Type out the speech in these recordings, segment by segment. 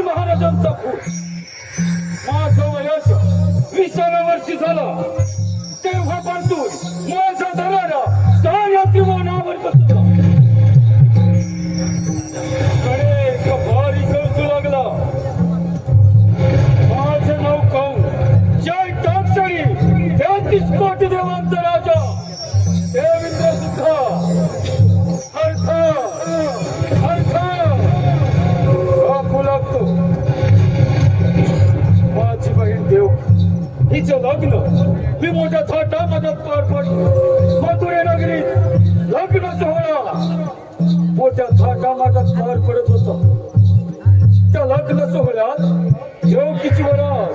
महाराजांचा माझं वयस 20व्या वर्षी झालं तेव्हापासून माझा दरारा साऱ्या त्रिभुवनावर बसला. कडे भारी कळसू लागला. माझं नाव कहून जय टाकसळी 33 कोटी देवांचा राजा देवेंद्र सुद्धा लागतो. माझी बहीण देव हिचं लग्न मी मोठ्या थाटामाटात पार पडतो. मथुरे नगरीत लग्न सोहळा मोठ्या थाटामाटात पार पडत होता. त्या लग्न सोहळ्यात देवकीची वरात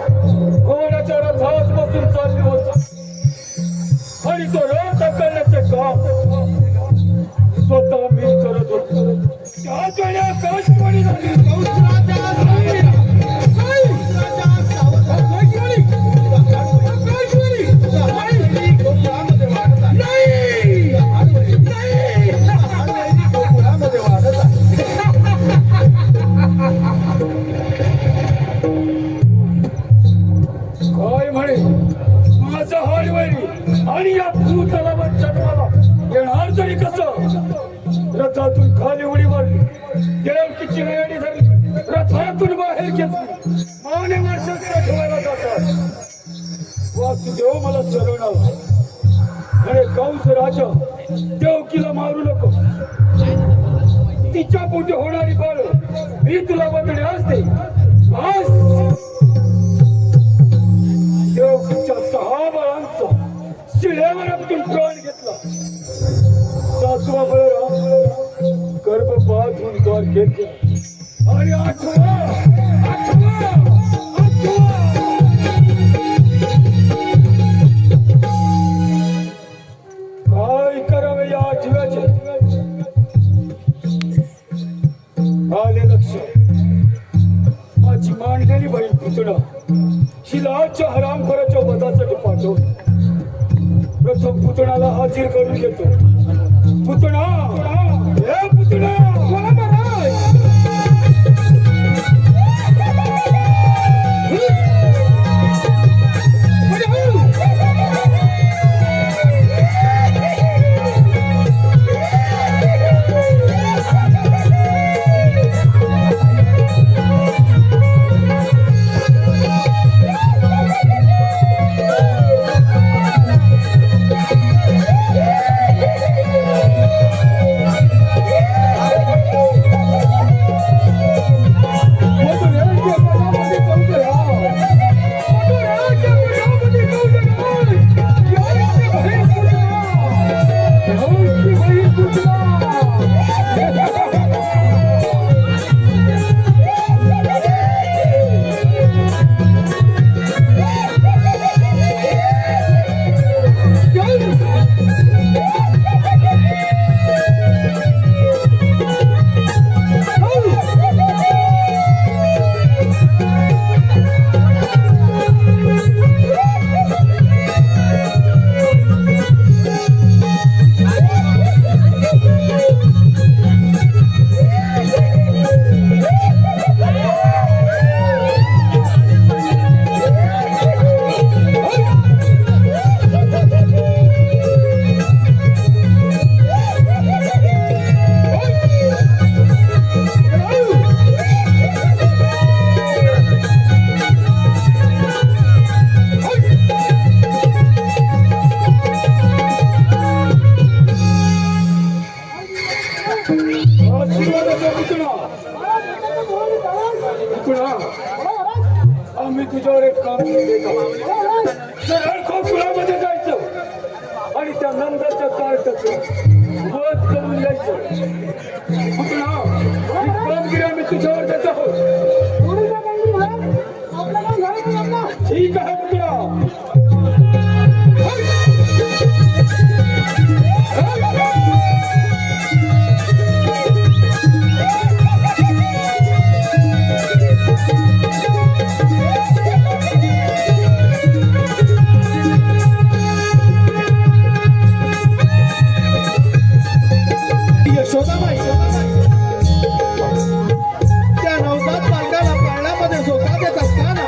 घोड्याच्या रथात बसून चालली होता आणि तो रथ करण्याचे काम स्वतः मी करत होतो. त्या आकाशवाणी झाली. काय म्हणे माझा हरवैरी आणि या भूतलावर जन्माला येणार तरी कसं. रथातून खाली उडी मारली. देवकीची नयनी धरली. रथातून बाहेर घेतली. मानेवर शस्त्र ठेवायला जातात. वासुदेव मला शरण आला. अरे कंस राजा देवकीला मारू नको. तिच्या पोटी होणारी बाळ मी तुला बदले असते. देवकीच्या 6 बाळांचा शिळ्यावर आपटून प्राण घेतला. 7वा बळराम गर्भपात होऊन द्वार घेतला आणि 8वा काय करावे या 8व्याचे आले लक्ष. माझी मांडलेली बहीण पुतणा हिला हरामखोराच्या वधासाठी पाठवलं. प्रथम पुतणाला हाजीर करून घेतो. पुतणा हे पुतणा वध करून द्यायचं. पुतळा, ही कामगिरी आम्ही तुझ्यावर देत आहोत. ठीक आहे पुतळा. यशोदाबाई त्या नवजात बालकाला पाळण्यामध्ये झोका देत असताना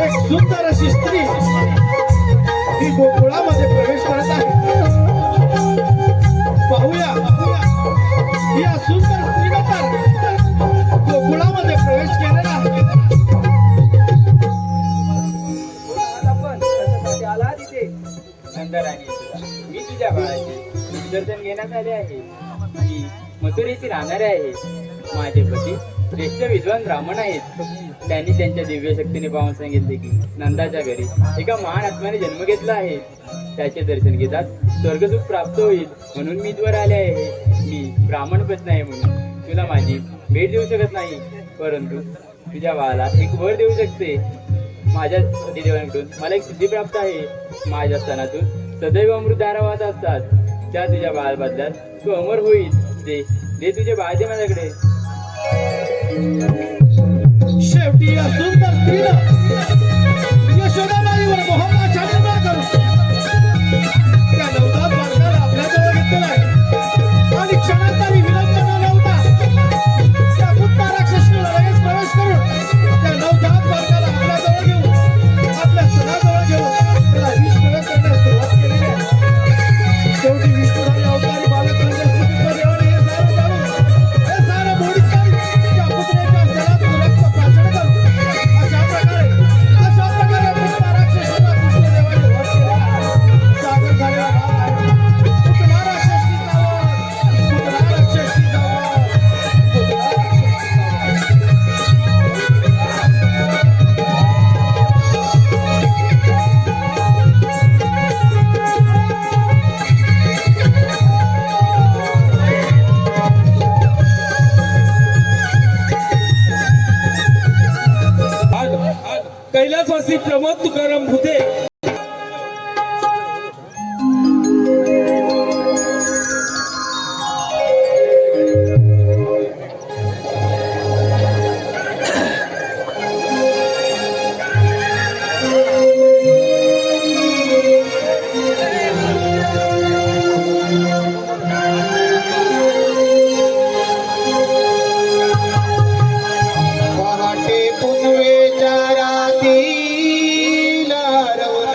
एक सुंदर अशी स्त्री ही गोकुळामध्ये प्रवेश करत आहे. पाहूया या सुंदर स्त्रीने तर गोकुळामध्ये प्रवेश केलेला आहे. मी तुझ्या बाळाचे विसर्जन घेण्यात आले आहे. मी मथुर येथे राहणारे आहे. माझे पती श्रेष्ठ विद्वान ब्राह्मण आहेत. त्यांनी त्यांच्या दिव्य शक्तीने पाहून सांगितले की नंदाच्या घरी एका महान आत्म्याने जन्म घेतला आहे. त्याचे दर्शन घेतात स्वर्गसुख प्राप्त होईल म्हणून मी इथवर आले आहे. मी ब्राह्मण पत्नी आहे म्हणून तुला माझी भेट देऊ शकत नाही, परंतु तुझ्या बाळाला एक वर देऊ शकते. माझ्या सतीदेवांकडून मला एक सिद्धी प्राप्त आहे. माझ्या स्तनातून सदैव अमृतधारा वाहत असतात. त्या तुझ्या बाळाबद्दल तू अमर होईल. दे तुझे बाळ दे माझ्याकडे. शेवटी या सुंदर स्त्रीला यशोदाबाईवर मोहाचा छापा करून त्या नवजात बालकाला आपल्याजवळ घेतलेला आहे आणि क्षणात तरी विलंब न लावता त्या पुत्ता राक्षसीला लगेच प्रवेश करून त्या नवजात बालकाला आपल्याजवळ घेऊन आपल्या स्तनाजवळ घेऊन त्याला विष प्रयोग करण्यास सुरुवात केलेली आहे. शेवटी विष्णुधारी अवतारी बालक म्हणजे देवाने हे सारं जाणून हे सारं मोडीत काढून त्या पुत्रेच्या स्तनात रक्त प्राशन करून अशा प्रकारे पुत्ता राक्षसीला कृष्णदेवाने वध केलेला आहे. सागर झालेला भाग आहे. पुतळा राक्षसी जावं, पुतळा राक्षसी जावं, पुतळा राक्षसी कैलासवासी प्रमोद तुकाराम भुते पहाटे पुनवेच्या रात्री रवला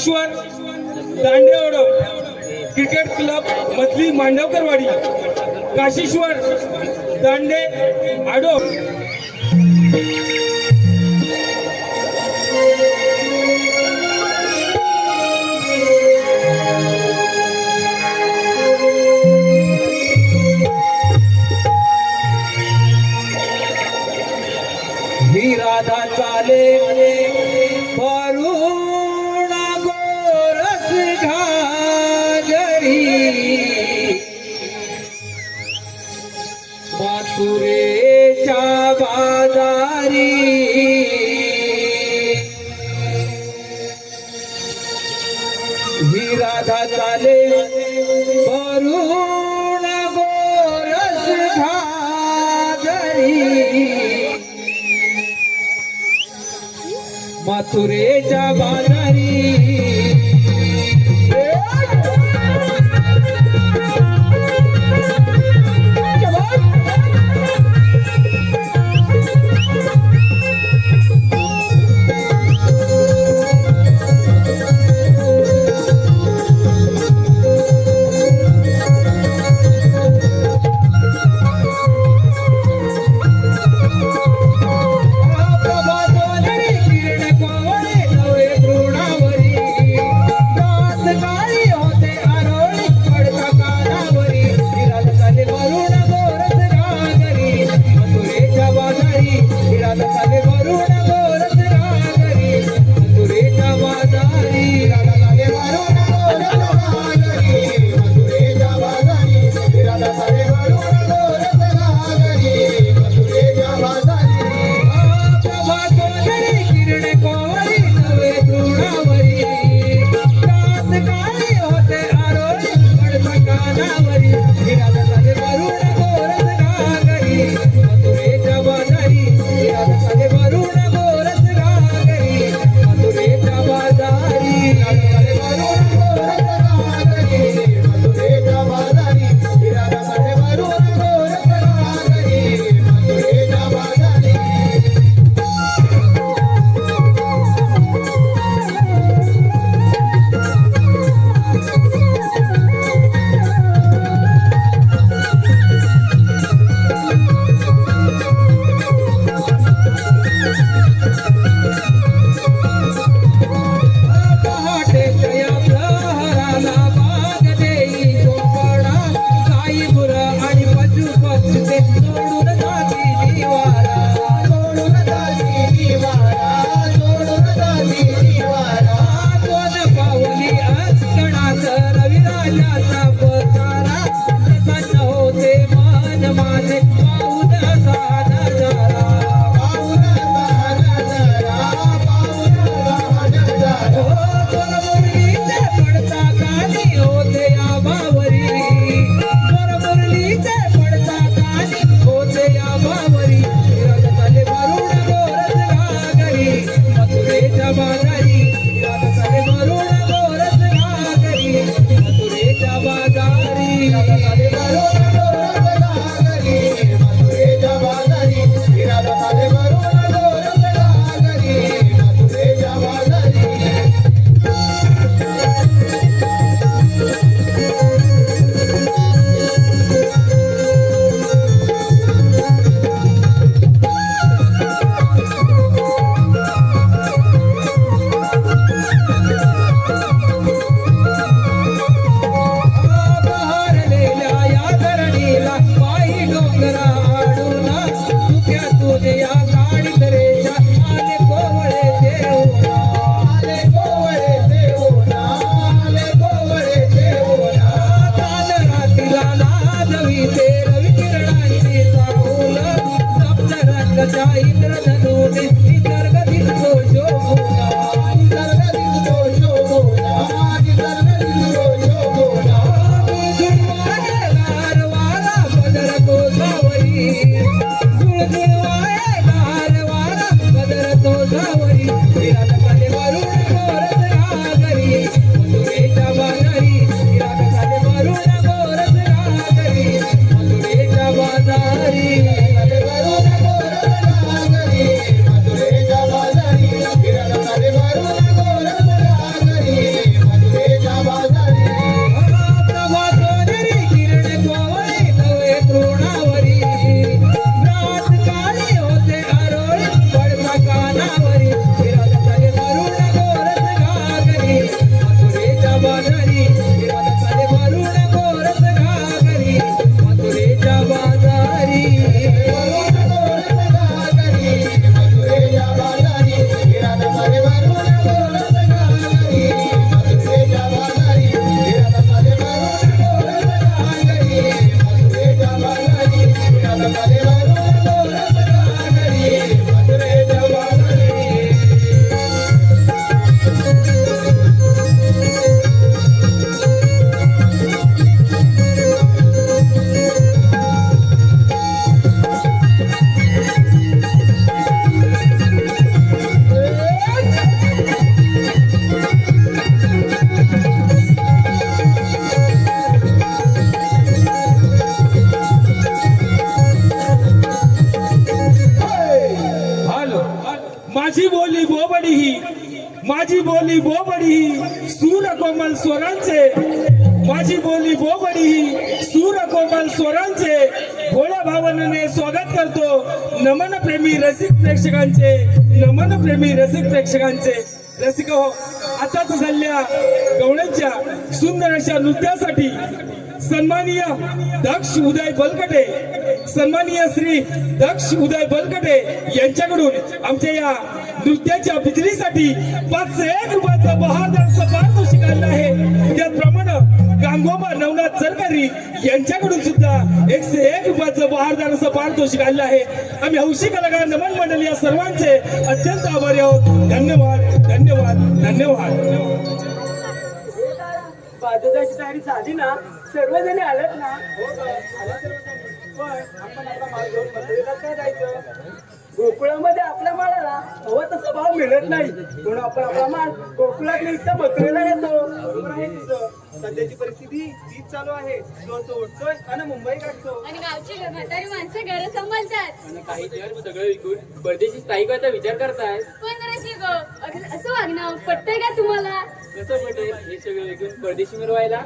काशीश्वर दांडेओढ क्रिकेट क्लब मधली मांडवकरवाडी काशीश्वर दांडे आडो ही राधा चाले वरुण गोरस घागरी माथुरेच्या बाजारी ही राधा चाले वरुण गोरस घागरी मथुरेच्या बाजारी माझी बोली बोबडी ही, माझी बोली बोबडी ही सूर कोमल स्वरांचे, माझी बोली बोबडी ही सूर कोमल स्वरांचे भोळ्या भावनेने स्वागत करतो नमन प्रेमी रसिक प्रेक्षकांचे, नमन प्रेमी रसिक प्रेक्षकांचे. रसिक हो, आताच झालेल्या गवळ्यांच्या सुंदर अशा नृत्यासाठी सन्माननीय दक्ष उदय बलकटे, सन्माननीय श्री दक्ष उदय बलकटे यांच्याकडून आमच्या या नृत्याच्या बिजलीसाठी 501 रुपयाचं बहादरचं पारितोषिक आलं आहे. त्याचप्रमाणे गांगोबा नवनाथ सरकारी यांच्याकडून सुद्धा 101 रुपयाचं बहादरचं पारितोषिक आलं आहे. आम्ही हौशी कलाकार नमन मंडळ या सर्वांचे अत्यंत आभारी आहोत. धन्यवाद, धन्यवाद, धन्यवाद. बाजूची तयारी झाली ना? सर्वजणी आलेत ना? पण आपण आता माल घेऊन मथुरेला काय जायचं? गोकुळामध्ये आपल्या मालाला हवा तसा भाव मिळत नाही, म्हणून आपण आपला माल गोकुळात निघता मथुरेला येतो. बरोबर आहे तुझं. सध्याची परिस्थिती तीच चालू आहे. तो उठतोय आणि मुंबई काढतो. आणि गावची म्हातारी माणसं घर सांभाळतात. आणि काही दिवस सगळं विकून परदेशी स्थायिक व्हायचा विचार करताय. पण रशी गो, असं वागणं पटतंय का तुम्हाला? कसं पटेल हे सगळं विकून परदेशी मिळवायला?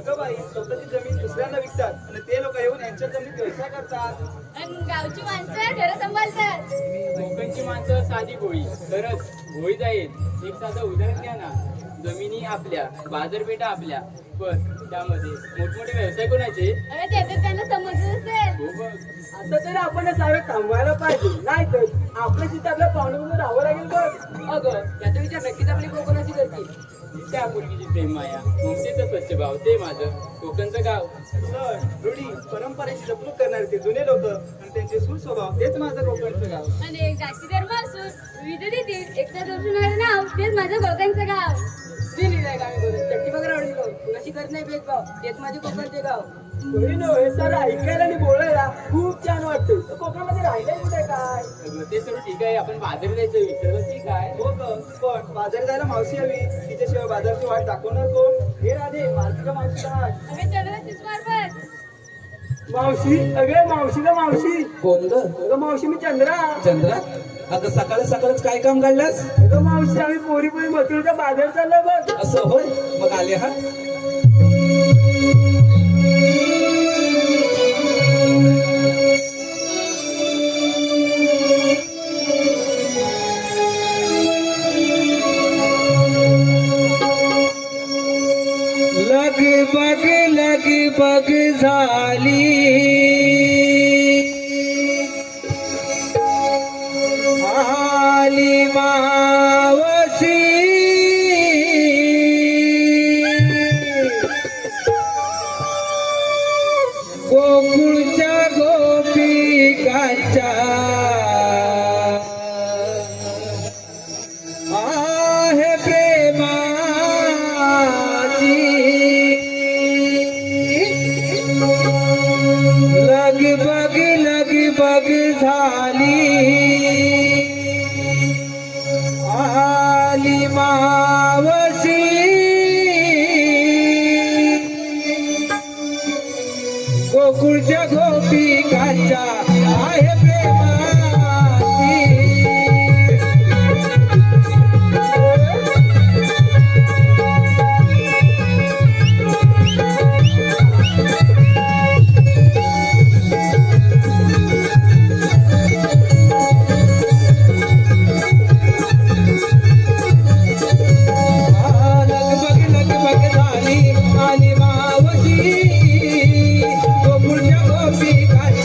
अगं बाई, स्वतःची जमीन दुसऱ्यांना विकतात आणि ते लोक येऊन यांच्या जमिनीत व्यवसाय करतात. आणि गावची माणसं घर सांभाळतात. कोकणची माणसं साधी भोळी, खरंच भोळी जाईल. एक साधं उदाहरण घ्या ना. जमिनी आपल्या, बाजारपेठा आपल्या, पण त्यामध्ये मोठमोठे व्यवसाय कोणाचे? अरे ते तर त्यांना समजलं असेल. हो बघ. आता तरी आपण हे सारं थांबवायला पाहिजे, नाही तर आपल्या तिथे आपल्या पाहुण्यावर राहावं लागेल. बघ अगं याचा विचार नक्कीच आपली कोकणाची करतील. त्या मुलगीची प्रेम माया, ममतेचं स्वच्छ भाव, ते माझं कोकणचं गाव. सण, रूढी, परंपरेची जपणूक करणारे ते जुने लोक आणि त्यांचे सुस्वभाव, तेच माझं कोकणचं गाव. आणि जाती धर्म असून विविध रीतीत एकता दर्शवणारं नाव तेच माझं कोकणचं गाव. कुणाची करत नाही भेदभाव, तेच माझे कोकणचे गाव. बहिणो, हे सारं ऐकायला आणि बोलायला खूप छान वाटतं. तर कोकणामध्ये राहिलं कुठे काय? ते सर्व ठीक आहे, आपण बाजारात जायचं विचारलं ठीक आहे. हो ग, पण बाजारात जायला मावशी हवी. तिच्याशिवाय बाजारची वाट दाखवणार कोण? हे राधे, मालतीका मावशीला हात. अरे चंद्र तीच मार्फत. मावशी, अगे मावशी ग मावशी. कोण ग? अगं मावशी, मी चंद्रा. चंद्रा, अगं सकाळी सकाळच काय काम काढलंस? अगं मावशी, आम्ही पोरी पोरी मथुरेचा बाजार चाललो बघ. असं होय, मग आले हा. लगबग झाली, आली मावशी, गोकुळच्या गोपिकांच्या आहे प्रेमाची लगबग झाली, आली मावशी, गोकुळच्या गोपिकांच्या आहे प्रेमाची. लगबग झाली, आली मावशी, गोकुळच्या गोपिकांच्या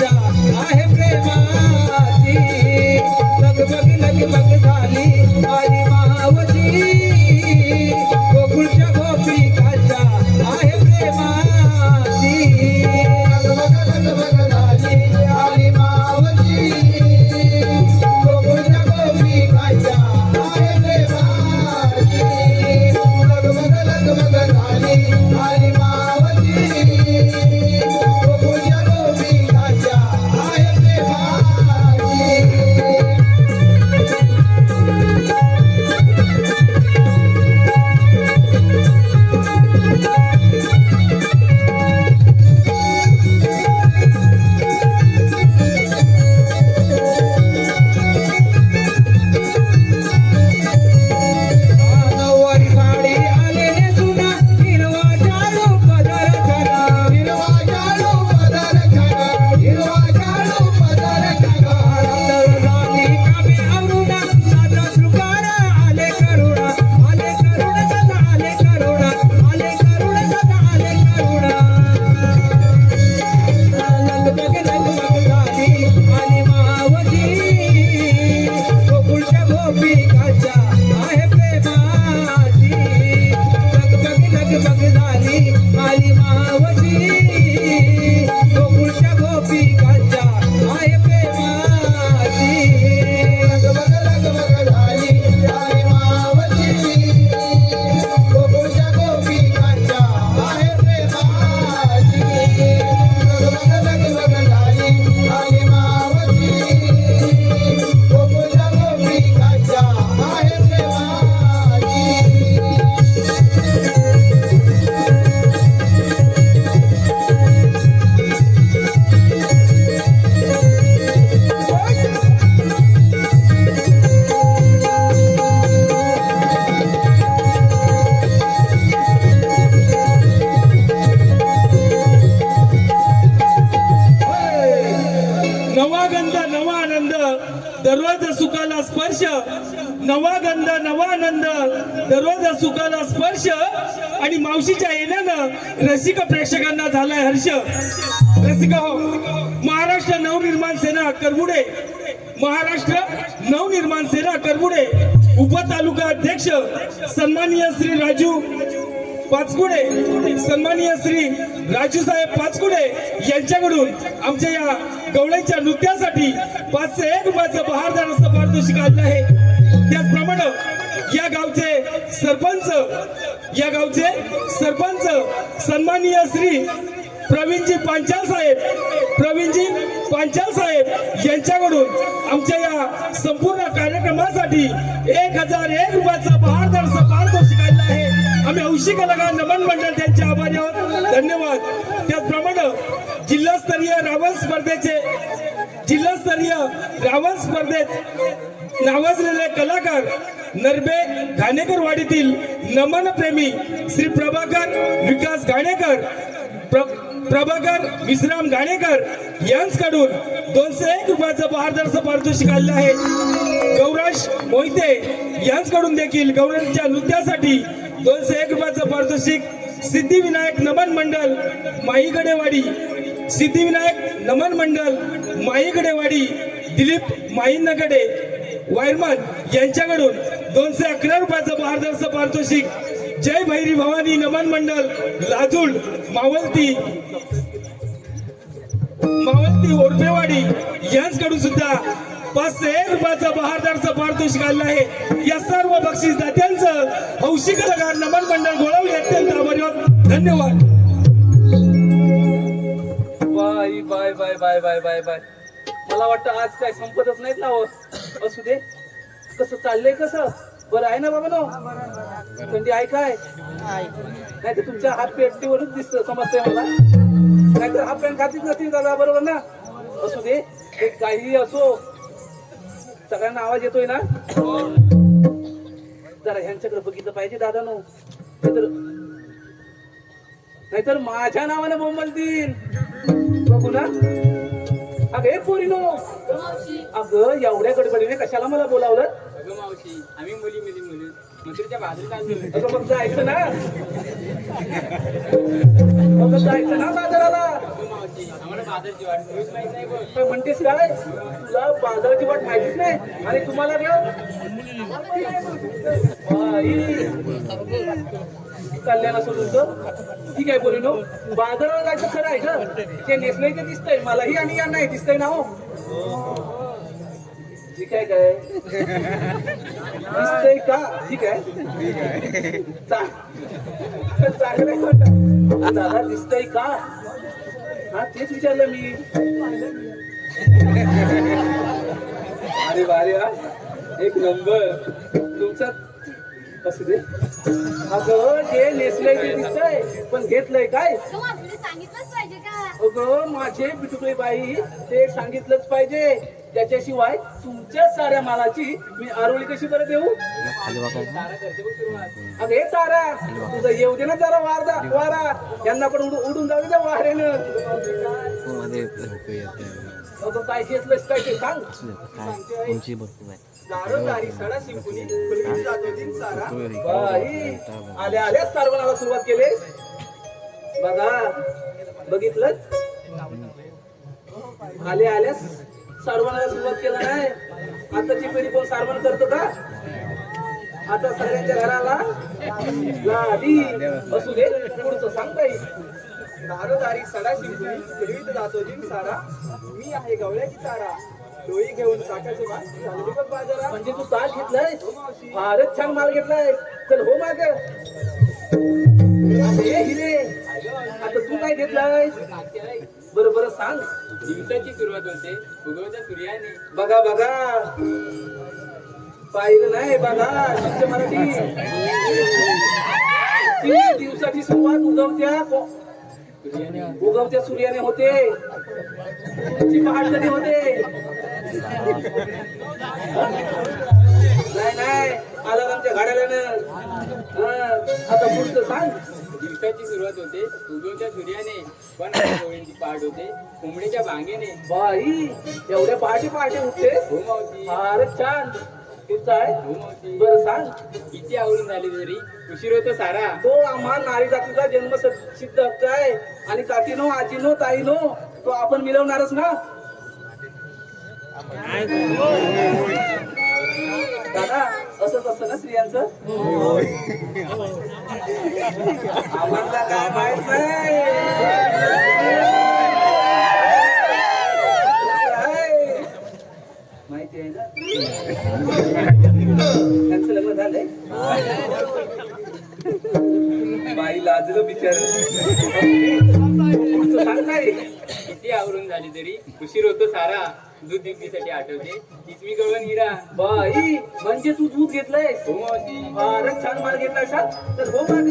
दररोज सुखाला स्पर्श, नवा गंध नवा आनंद, दररोज सुखाला स्पर्श आणि मावशीच्या येण्यानं रसिक प्रेक्षकांना झालाय हर्ष. रसिक हो, महाराष्ट्र नवनिर्माण सेना करबुडे, महाराष्ट्र नवनिर्माण सेना करबुडे उपतालुका अध्यक्ष सन्माननीय श्री राजू पाचकुडे, सन्माननीय श्री राजू साहेब पाचकुडे यांच्याकडून आमच्या या गवळ्याच्या नृत्यासाठी 501 रुपयाचं बहारदार असं पारितोषिक आलं आहे. त्याचप्रमाणे या गावचे सरपंच सन्माननीय श्री प्रवीणजी पांचाल साहेब यांच्याकडून आमच्या या संपूर्ण कार्यक्रमासाठी 1001 रुपयाचा बहारदार असं पारितोषिक आलं आहे. आम्ही हौशी कलाकार नमन मंडळ त्यांचे आभारी आहोत. धन्यवाद. त्याचप्रमाणे जिल्हास्तरीय रावण स्पर्धेत नावाजलेले कलाकार नरबे घाणेकरवाडीतील नमन प्रेमी श्री प्रभाकर विकास घाणेकर, प्रभाकर विश्राम घाणेकर यांच्याकडून 201 रुपयाचं बहारदार असं पारितोषिक आलेलं आहे. गौराश मोहिते यांच्याकडून देखील गौरांच्या नृत्यासाठी 201 रुपयाचं पारितोषिक. सिद्धिविनायक नमन मंडळ माईगडेवाडी दिलीप माईनगडे वायरमन यांच्याकडून 211 रुपयाचं बहारदार असं पारितोषिक. जय भैरी भवानी नमन मंडळ लाजूळ मावलती ओरपेवाडी यांच्याकडून सुद्धा 501 रुपयाचं बहारदारचं पारितोषिक आलं आहे. या सर्व बक्षीस दात्यांचं हौशी कलाकार नमन मंडळ गोळवले अत्यंत आभारी आहोत. धन्यवाद. Bye bye bye bye bye bye bye. मला वाटतं आज काय संपतच नाहीत ना हो. असू दे. कसं चाललंय कसं बरं आहे ना बाबा नो? थंडी आहे काय? नाही तर तुमच्या हात पेटीवरच दिसत समजतंय मला. नाहीतर हाफ पॅन्ट खातीच नसतील दादा, बरोबर ना? असू दे. ते काही असो, सगळ्यांना आवाज येतोय ना? जरा ह्यांच्याकडे बघितलं पाहिजे दादा नो. नाहीतर माझ्या नावाने बोंबलतील. बघू ना. अगं हे पोरीनो, अगं एवढ्या गडबडीने कशाला मला बोलावलं? अगं मावशी, आम्ही मुली मंदिरच्या बाजूला चाललो. अगं मग जायचं ना. मग जायचं ना बाजाराला. मावशी, आम्हाला बाजारची वाट मुळीच माहित नाही बघ. काय म्हणतेस काय? तुला बाजाराची वाट माहितीच नाही आणि तुम्हाला कल्याण असं तुमचं. ठीक आहे पोरीनो, बाजाराला जायचं खरं आहे का? ते नेसलंय ते दिसतंय मलाही आणि यांनाही दिसतंय ना हो. ठीक आहे काय दिसतंय का? ठीक आहे चांगलं आहे. दादा दिसतंय का? हा तेच विचारलं मी. अरे वारे वा, एक नंबर तुमचा. असू दे. अगं जे नेसलंय ते दिसतंय पण घेतलंय काय? सांगितलंच पाहिजे का? अगं माझे बिटुकले बाई, ते सांगितलंच पाहिजे. त्याच्याशिवाय तुमच्या साऱ्या मालाची मी आरोळी कशी बरं देऊ? अगं हे तारा तुझं येऊ दे ना जरा वारा. यांना पण उडून जाऊ दे वाऱ्यानं. अगं काय घेतलंस काय ते सांग. बाई आल्या सारवणाला सुरुवात केली. बघा बघितलं, आल्यास सारवणाला सुरुवात केला नाही. आताची पिढी कोण सारवण करतो का? आता सगळ्यांच्या घराला लादी. असू दे, पुढचं सांगता येईल. दारोदारी सडा शिंपणी फिरवीत जातो जिम सारा, मी आहे गवळ्याची तारा, डोळी घेऊन काटाचे बाजारा. म्हणजे तू ताल घेतलाय? फारच छान माल घेतलाय. चल हो माग. हिरे आता तू काय घेतलाय? बरं सांग. दिवसाची सुरुवात होते उगवत्या सूर्याने. बघा पाहिलं नाही बघा शुद्ध मराठी. दिवसाची सुरुवात उगवत्या सूर्याने होते. पहाट कधी होते? नाही आला आमच्या गाड्याला. आता पुढचं सांग. दिवसाची सुरुवात होते उगवत्या सूर्याने, पण आता डोळ्यांची पहाट होते कोंबडीच्या भांगेने. बाई एवढ्या पहाटे पहाटे उठते. हो मावशी. फारच छान. तुझं आहे हो मावशी. बरं सांग. किती आवरून झाली तरी उशीर होतो सारा. तो आम्हा नारी जातीचा जन्म सिद्ध हक्क आहे आणि काकीनो आजीनो ताईनो तो आपण मिळवणारच ना. दादा असंच असतं ना स्त्रियांचं. आम्हाला काय माहित नाही. माहिती आहे ना त्यांचं लग्न झालंय. बाई लाजलं बिचार. सांग काय. किती आवरून झाली तरी उशीर होतो सारा. दूध विक्रीसाठी आठवते तीच मी गवळण हिरा. बाई म्हणजे तू दूध घेतलंय. हो मावशी. फारच छान माल घेतला असा तर हो माग.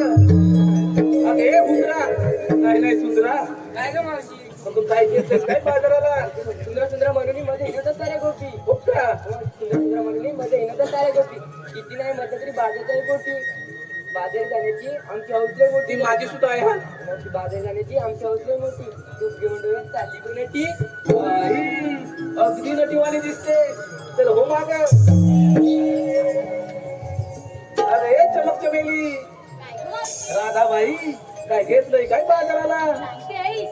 अगे हुंदरा काय नाही सुंदरा. काय ग मावशी. मग तू काय घेतलंस काय बाजाराला. सुंदर सुंदर म्हणून मध्ये हिनवतात साऱ्या गोष्टी. हो का. सुंदर सुंदर म्हणून मध्ये हिनवतात साऱ्या गोष्टी. किती नाही म्हटलं तरी बाजारच्या गोष्टी. बाजार जाण्याची आमची हौसले ती मोठी. माझी सुद्धा आहे हा. मोठी बाजार जाण्याची आमची हौसले मोठी. तूप घेऊन डोळ्यात चालली कोणाची. बाई अगदी नटीवाणी दिसते. चल हो माग. अरे चमक चमेली काय गं? राधाबाई काय घेतलंय काय बाजाराला. सांगते आई.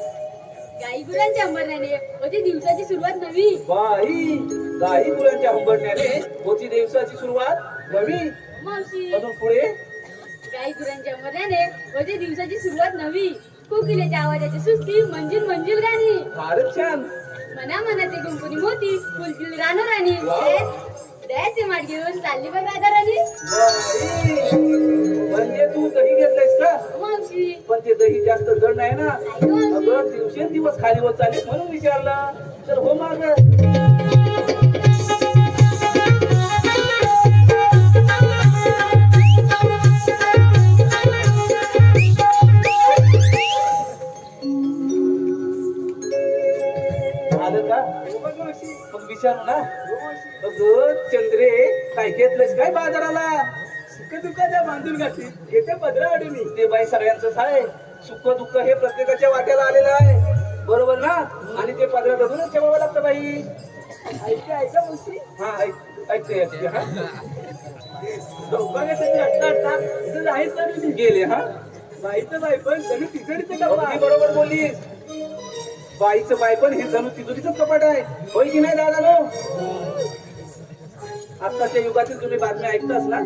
गाई गुरांच्या अंबरण्याने होती दिवसाची सुरुवात नवी. बाई गाई गुरांच्या हंबरण्याने होती दिवसाची सुरुवात नवी. मावशी अजून पुढे. गाई गुरांच्या अंबरण्याने होती दिवसाची सुरुवात नवी. कोकिलेच्या आवाजाची सुस्ती मंजिल मंजिल गाणी. फारच छान. मना मनाचे गुंपुनी मोती फुलतील रानो राणी. द्यायचे माठ घेऊन चालली बघ राधाराणी. बाई म्हणजे तू दही घेतलंयस का. मावशी पण ते दही जास्त जड नाही ना. काय गं मावशी? अगं दिवसेंदिवस खाली होत चालेल म्हणून विचारलं. तर हो माग. आलं का मग विचारू ना. अगं चंद्रे काय घेतलंयस काय बाजाराला. सुख दुःखाच्या बांधून घातली येते पदरा अडून. ते बाई सगळ्यांचंच आहे. सुख दुःख हे प्रत्येकाच्या वाट्याला आलेलं आहे. बरोबर ना. आणि ते पदरात अजूनच ठेवावं लागतं बाई. ऐका ऐका मावशी. हा ऐकते ऐकते हा. सौभाग्यासाठी अट्टा अट्टा इथं आहेच ना तुम्ही. गेले हा. बाईचं बाई पण जणू तिजडीचं अगदी गप्पा. बरोबर बोललीस. बाईचं बाई पण हे जणू तिजोरीचंच कपाट आहे. होय की नाही दादा नो. आत्ताच्या युगातील तुम्ही बातम्या ऐकताच ना.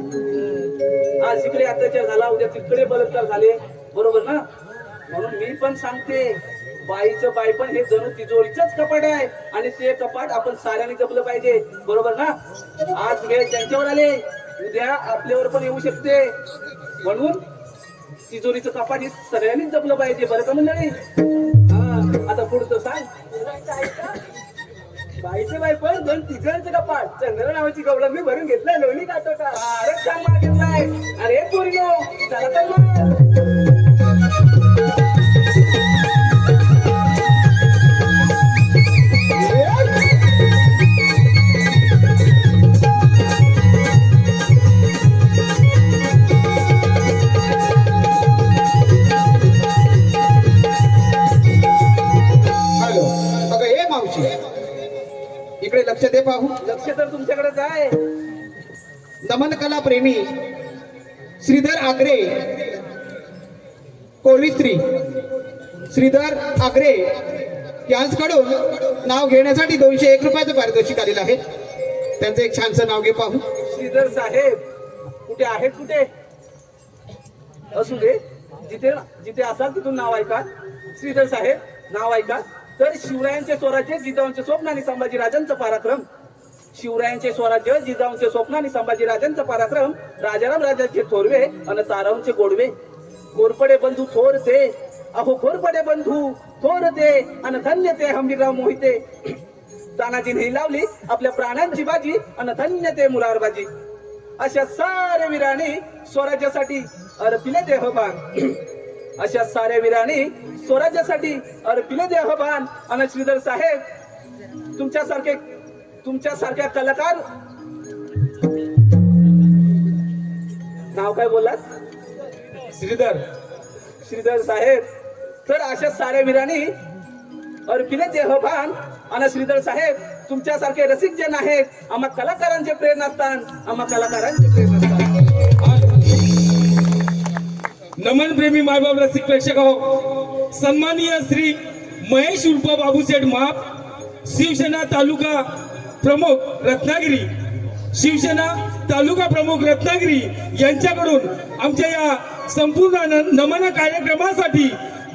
आज इकडे अत्याचार झाला उद्या तिकडे बलात्कार झाले. बरोबर ना. म्हणून मी पण सांगते बाईचं बाई पण हे जणू तिजोरीचंच कपाट आहे आणि ते कपाट आपण साऱ्यांनी जपलं पाहिजे. बरोबर ना. आज वेळ त्यांच्यावर आले उद्या आपल्यावर पण येऊ शकते. म्हणून तिजोरीचं कपाट हे सगळ्यांनीच जपलं पाहिजे. बरं का मंडळी. हा आता पुढचं सांग. बाईचं बाई पण दोन तिजडीचं कपाट. चंद्र नावाची गवळण मी भरून घेतलाय लोणी खातो का. अरे छान माल घेतलाय. अरे पोरीनो चला तर मग. हॅलो अगं हे मावशी इकडे लक्ष दे पाहू. लक्ष तर तुमच्याकडेच आहे. नमन कला प्रेमी श्रीधर आग्रे कोळी स्त्री श्रीधर आग्रे यांच्याकडून नाव घेण्यासाठी 201 रुपयाचं पारितोषिक आलेलं आहे. त्यांचं एक छानसं नाव घे पाहू. श्रीधर साहेब कुठे आहेत कुठे असू दे. जिथे जिथे असाल तिथून नाव ऐका. श्रीधर साहेब नाव ऐका. तर शिवरायांचे स्वराज्य जिजाऊंचे स्वप्न आणि संभाजीराजांचं पराक्रम. शिवरायांचे स्वराज्य जिजाऊंचे स्वप्न आणि संभाजीराजांचं पराक्रम. राजाराम राजांचे थोरवे आणि ताराऊंचे गोडवे. घोरपडे बंधू थोर ते अहो घोरपडे बंधू थोर ते आणि धन्य ते हंबीरराव मोहिते. तानाजीने लावली आपल्या प्राणांची बाजी आणि धन्य ते मुरारबाजी. अशा साऱ्या वीरांनी स्वराज्यासाठी अर्पिले देहभान. अशा साऱ्या वीरांनी स्वराज्यासाठी अर्पिले देहभान. आणि श्रीधर साहेब तुमच्यासारख्या कलाकार. नाव काय बोललात. श्रीधर श्रीधर साहेब तर अशा साऱ्या वीरांनी अर्पिले देहभान आणि श्रीधर साहेब तुमच्यासारखे रसिक जन आहेत आम्हा कलाकारांचे प्रेरणास्थान आम्हा कलाकारांचे प्रेरणास्थान नमन प्रेमी मायबाप रसिक प्रेक्षक हो सन्माननीय श्री महेश उर्फ बाबूसेठ माप शिवसेना तालुका प्रमुख रत्नागिरी शिवसेना तालुका प्रमुख रत्नागिरी यांच्याकडून आमच्या या संपूर्ण नमन कार्यक्रमासाठी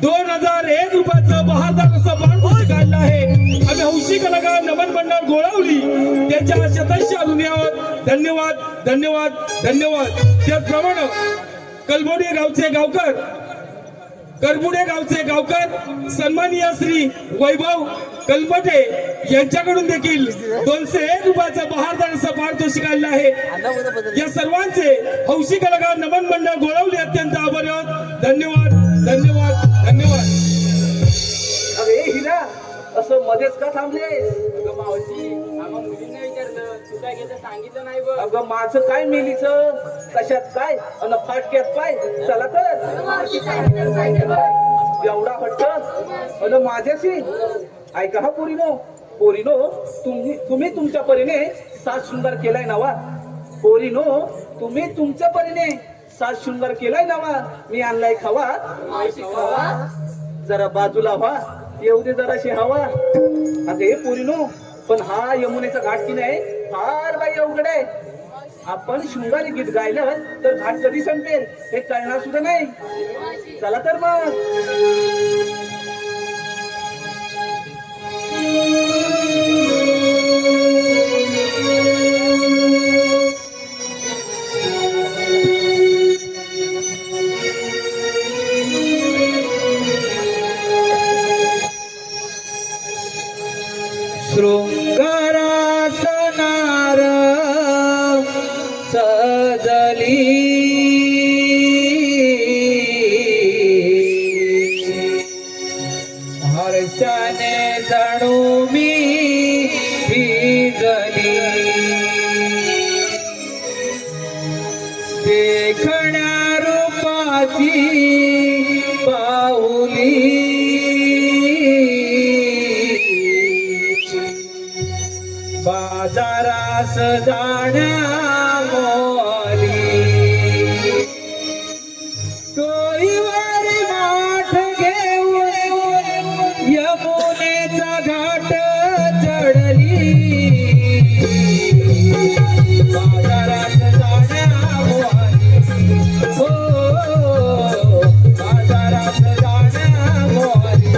2001 रुपयाचं बहारदार असं पारितोषिक काढलं आहे. आम्ही हौशी कलाकार नमन मंडळ गोळवली त्यांच्या शतस्य आहोत. धन्यवाद धन्यवाद धन्यवाद. त्याचप्रमाणे कलबोडे गावचे गावकर करबुडे गावचे गावकर सन्माननीय श्री वैभव कलपटे यांच्याकडून देखील 201 रुपयाचं बहारदार असं पारितोषिक आलेलं आहे. या सर्वांचे हौशी कलाकार नमन मंडळ गोळवली अत्यंत आभारी आहोत. धन्यवाद धन्यवाद धन्यवाद. अरे हिरा असं मध्येच का थांबले? अगं मावशी आम्हा मुलींना विचारलं तू काय घेतं सांगितलं नाही बघ. अगं माझं काय मेलीच कशात काय अन फाटक्यात पाय चला तर मावशी सांगितलं सांगितलं. एवढा हट्ट अन माझ्याशी ऐका हा पोरीनो पोरीनो तुम्ही तुमच्या परीने साज शृंगार केलाय नावा. पोरीनो तुम्ही तुमच्या परीने साज शृंगार केलाय नावा. मी आणलाय खावा मावशी खावा. जरा बाजूला व्हा येऊ दे जराशी हवा. अगं हे पोरीनो पण हा यमुनेचा घाट की नाही फार बाई अवघड आहे. आपण शृंगारी गीत गायलं तर घाट कधी संपेल हे कळणार सुद्धा नाही. चला तर मग शृंगारासनार सजली हर्षाने जणू मी भिजली देखण्या रूपाची बाहुली बाजारास जाण्यामोली टोळीवर माठ घेऊन यमुनेचा घाट चढली बाजारात जाण्यामोली हो बाजारात जाण्यामोली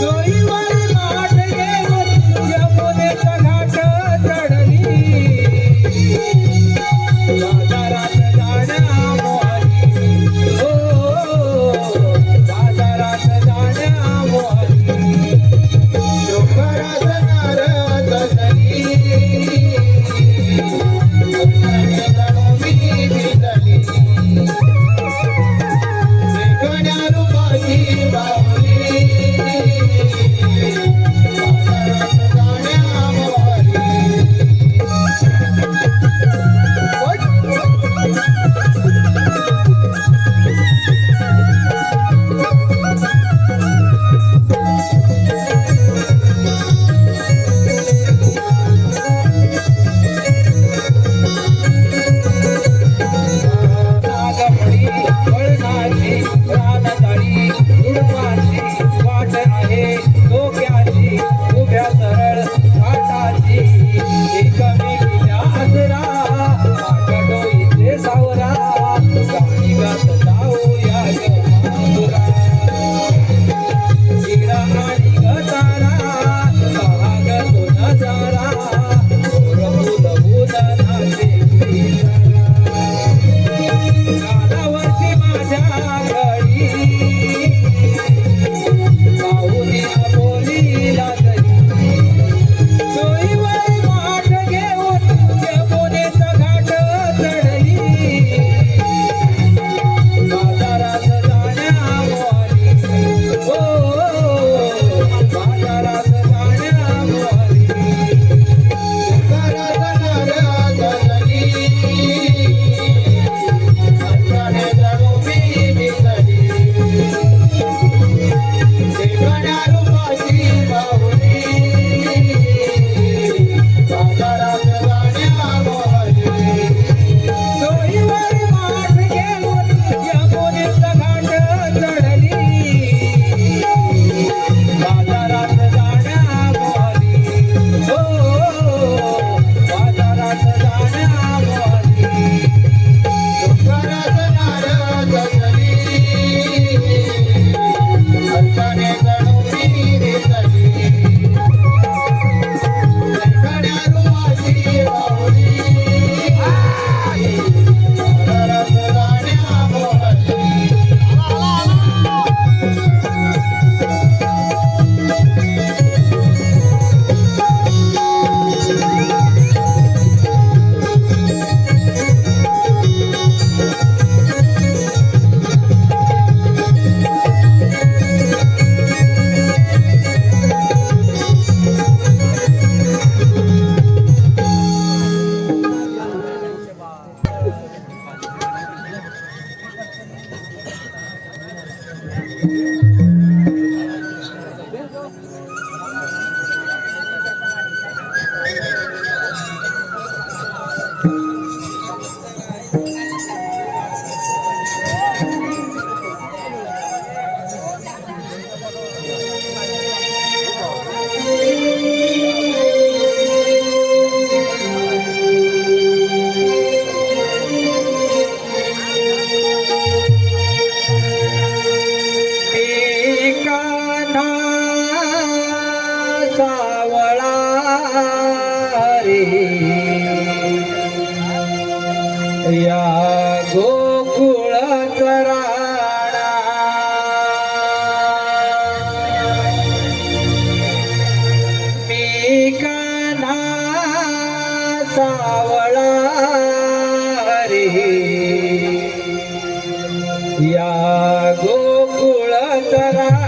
So सावळा रे या गोकुळ चराणा मी कान्हा सावळा रे या गोकुळ चराणा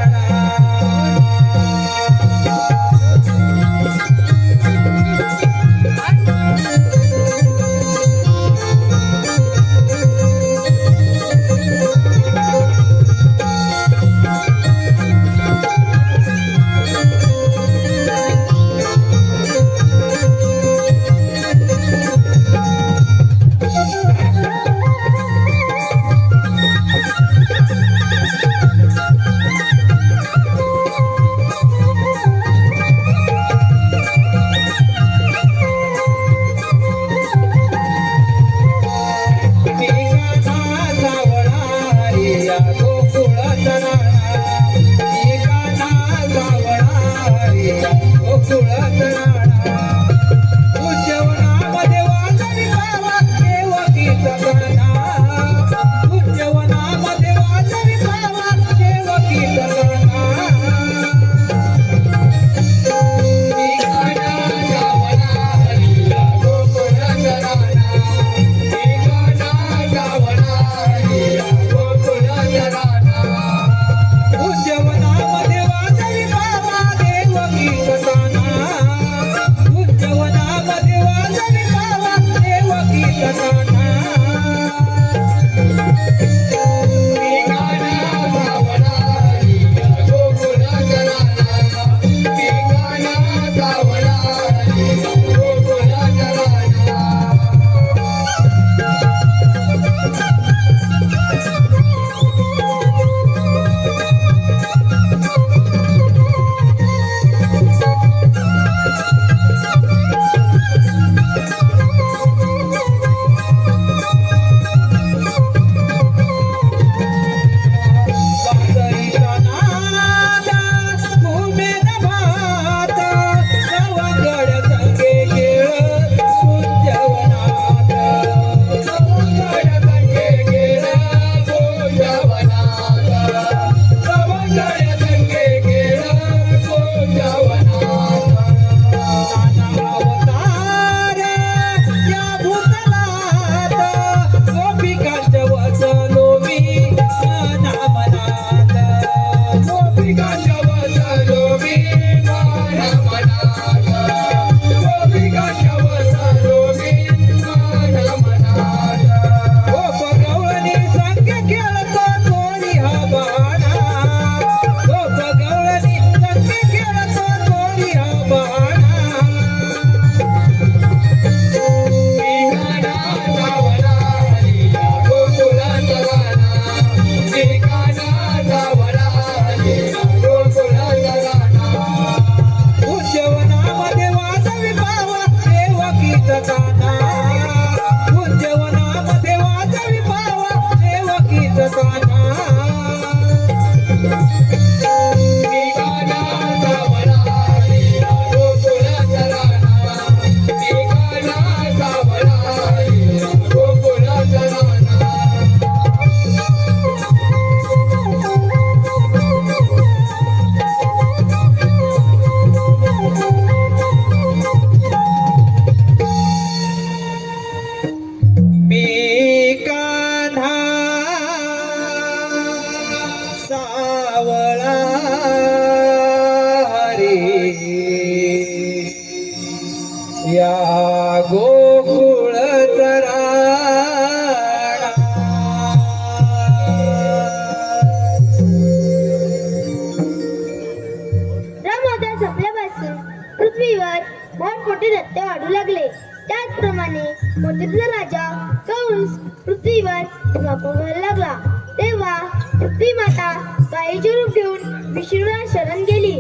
पृथ्वीवर धुमाकूळ व्हायला लागला. तेव्हा पृथ्वी माता गायीचे रूप घेऊन विष्णूला शरण गेली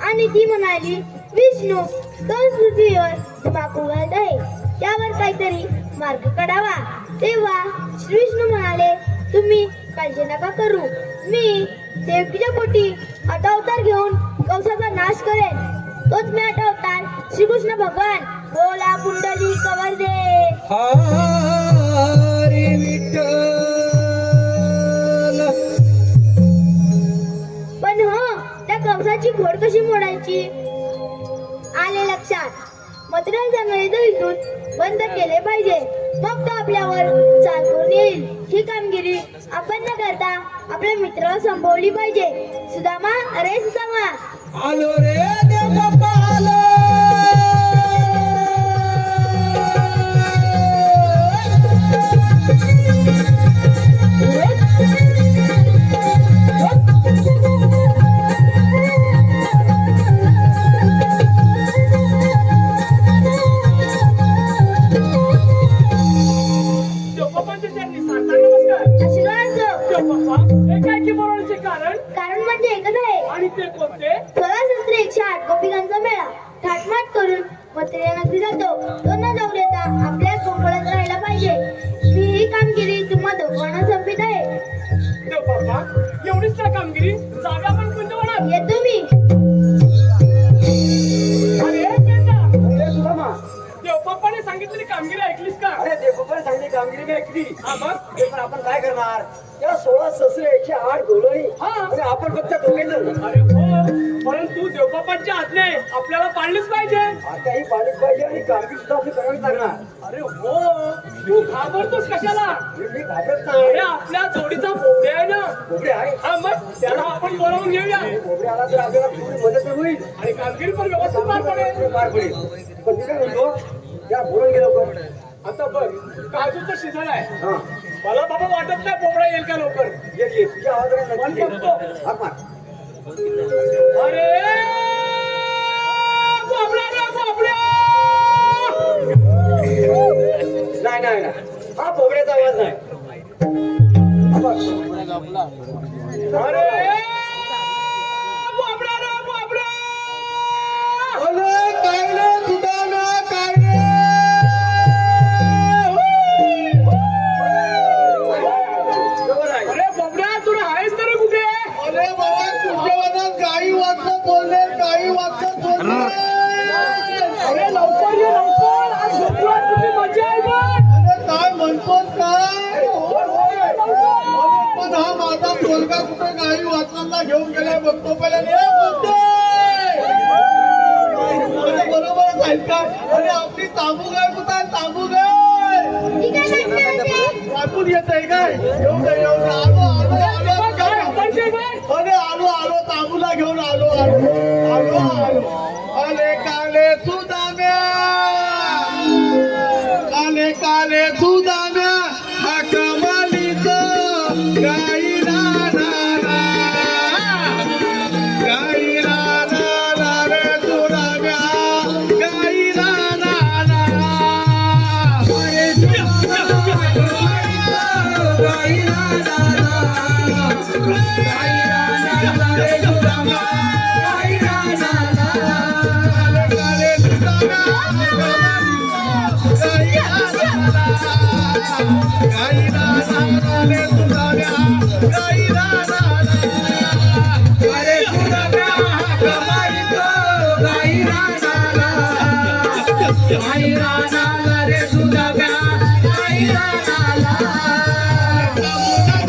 आणि ती म्हणाली, विष्णू, तोच पृथ्वीवर धुमाकूळ घालत आहे, त्यावर काहीतरी मार्ग काढावा. तेव्हा श्री विष्णू म्हणाले, तुम्ही काळजी नका करू, मी देवकीच्या पोटी अवतार घेऊन कंसाचा नाश करेन. तोच मी अवतार श्रीकृष्ण भगवान. बोला कुंडली कवर दे. हरी विठ्ठल. पण हो, त्या कंसाची घोड कशी मोडायची? आले लक्षात. मथुरा जंगलीत विद्युत बंद केले पाहिजे, मग तो आपल्यावर चाल करून येईल. ही कामगिरी आपण न करता आपल्या मित्राला संपवली पाहिजे. सुदामा, अरे सुदामा, आलो रे देव बाप्पा आलो. आशीर्वाद असो. कारण म्हणजे एकच आहे. आणि ते कोणते? 16,108 गोपिकांचा मेळा थाटमाट करून मथुरा नगरी जातो. तो न जाऊ देता आपल्या गोकुळात राहायला पाहिजे. मी ही कामगिरी तुम्हा दोघांना संपित आहे. देव बाप्पा, एवढीच का कामगिरी? जागा पण कुंजवणार. येतो मी. अरे बेटा, अरे सुदामा, देवबाप्पाने सांगितलेली कामगिरी ऐकलीस का? अरे देवबापाने सांगितली कामगिरी मी ऐकली. हा मग? ते पण आपण काय करणार? त्या 16 सहस्र 108 घोडोळी हा. आणि आपण फक्त दोघे जण. अरे हो, परंतु देवबाप्पांची आज्ञा आहे, आपल्याला पाळलीच पाहिजे. आता ही पाणीच पाहिजे आणि कामगिरी सुद्धा आपली करावीच लागणार. अरे हो, तू घाबरतोस कशाला? मी घाबरत अरे नाही. आपल्या जोडीचा बोबडे आहे ना. बोबडे आहे. हा मग त्याला आपण बोलावून घेऊया बोबडे आला तर आपल्याला थोडी मदत होईल. आणि कामगिरी पण व्यवस्थित पार पडेल. पार पडेल. पण मी काय म्हणतो, त्या बोलून गेलो का? आता बघ, काजूचं सीझन आहे. हा. मला बाबा वाटत नाही बोबडा येईल का लवकर. ये तुझ्या आवाजाने पण नक्की ये. बघतो. हाक मार. अरे बोबड्या रे बोबड्या. नाही नाही नाही, हा बोबड्याचा आवाज नाही. हा बघ. अरे बोबड्या रे बोबड्या. अरे काय रे सुदामा, काय रे? बरोबर आहे. अरे बोबड्या, तू आहेस तरी कुठे? अरे बाबा, तुझ्या मनात काही वाटलं बोलले, काही वाटलं बोलले. अरे लवकर ये लवकर, आज गोकुळात तुझी मजा आहे बघ. अरे काय म्हणतोस काय? पण हा माझा मुलगा कुठे काही वाचनाला घेऊन गेला बघतो पहिल्याने. बरोबरच आहेत का? अरे आपली तांबू गाय कुठे आहे? तांबू गाय ठीक आहे, सांगते. वाचून येत आहे काय? येऊन दे, येऊन दे. आलो आलो आलो काय आपण बघ. अरे आलो आलो, तांबूला घेऊन आलो आलो आलो आलो. अरे काले सुदाम्या, काले काले सुदाम्या, हा कमालीचं गाई ना ना ना, गाई ना ना ना रे सुदाम्या, गाई ना ना ना. अरे सुदाम्या, गाई ना ना ना, गाई ना ना रे सुदाम्या, गाई ना ना ना. काले सुदाम्या, गाई ना ना रे सुदाम्या, गाई ना ना ना. अरे सुदाम्या, कमाईचं गाई ना ना ना, गाई ना ना रे सुदाम्या, गाई ना ना ना.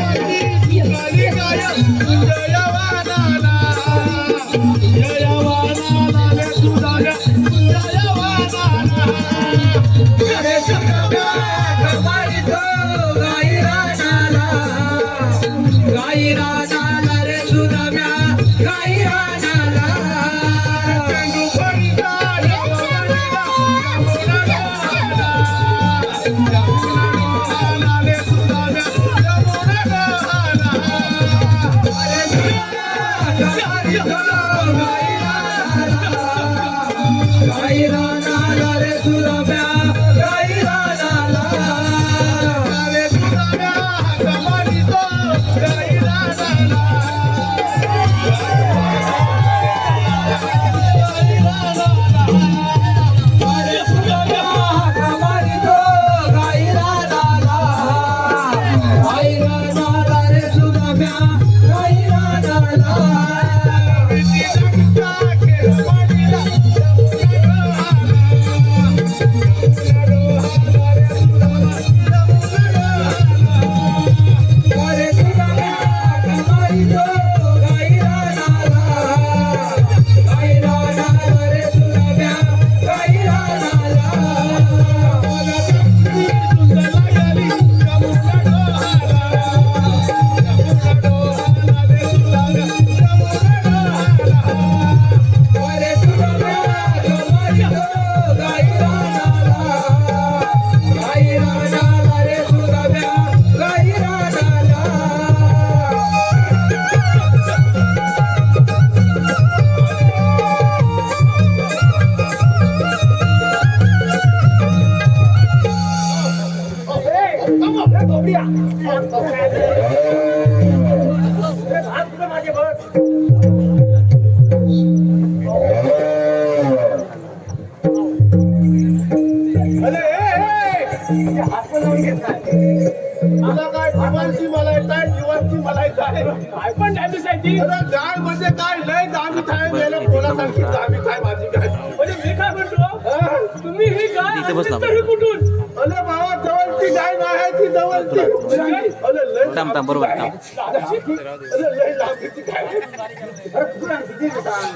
Gaira, तुला काय जीवांची मला येत आहे जीवांची मला येत आहे काय पण डायबिटीस आहे ती अरे गाय म्हणजे काय लय दामी थाय गेलं कोणासारखी दामी थाय माझी गाय म्हणजे मी काय म्हणतो तुम्ही ही गाय आणली तरी कुठून अरे बाबा जवळची गाय नाही आहे ती जवळची अरे लय बरोबर अरे लय लांबीची गाय अरे कुठं आणली ती गाय?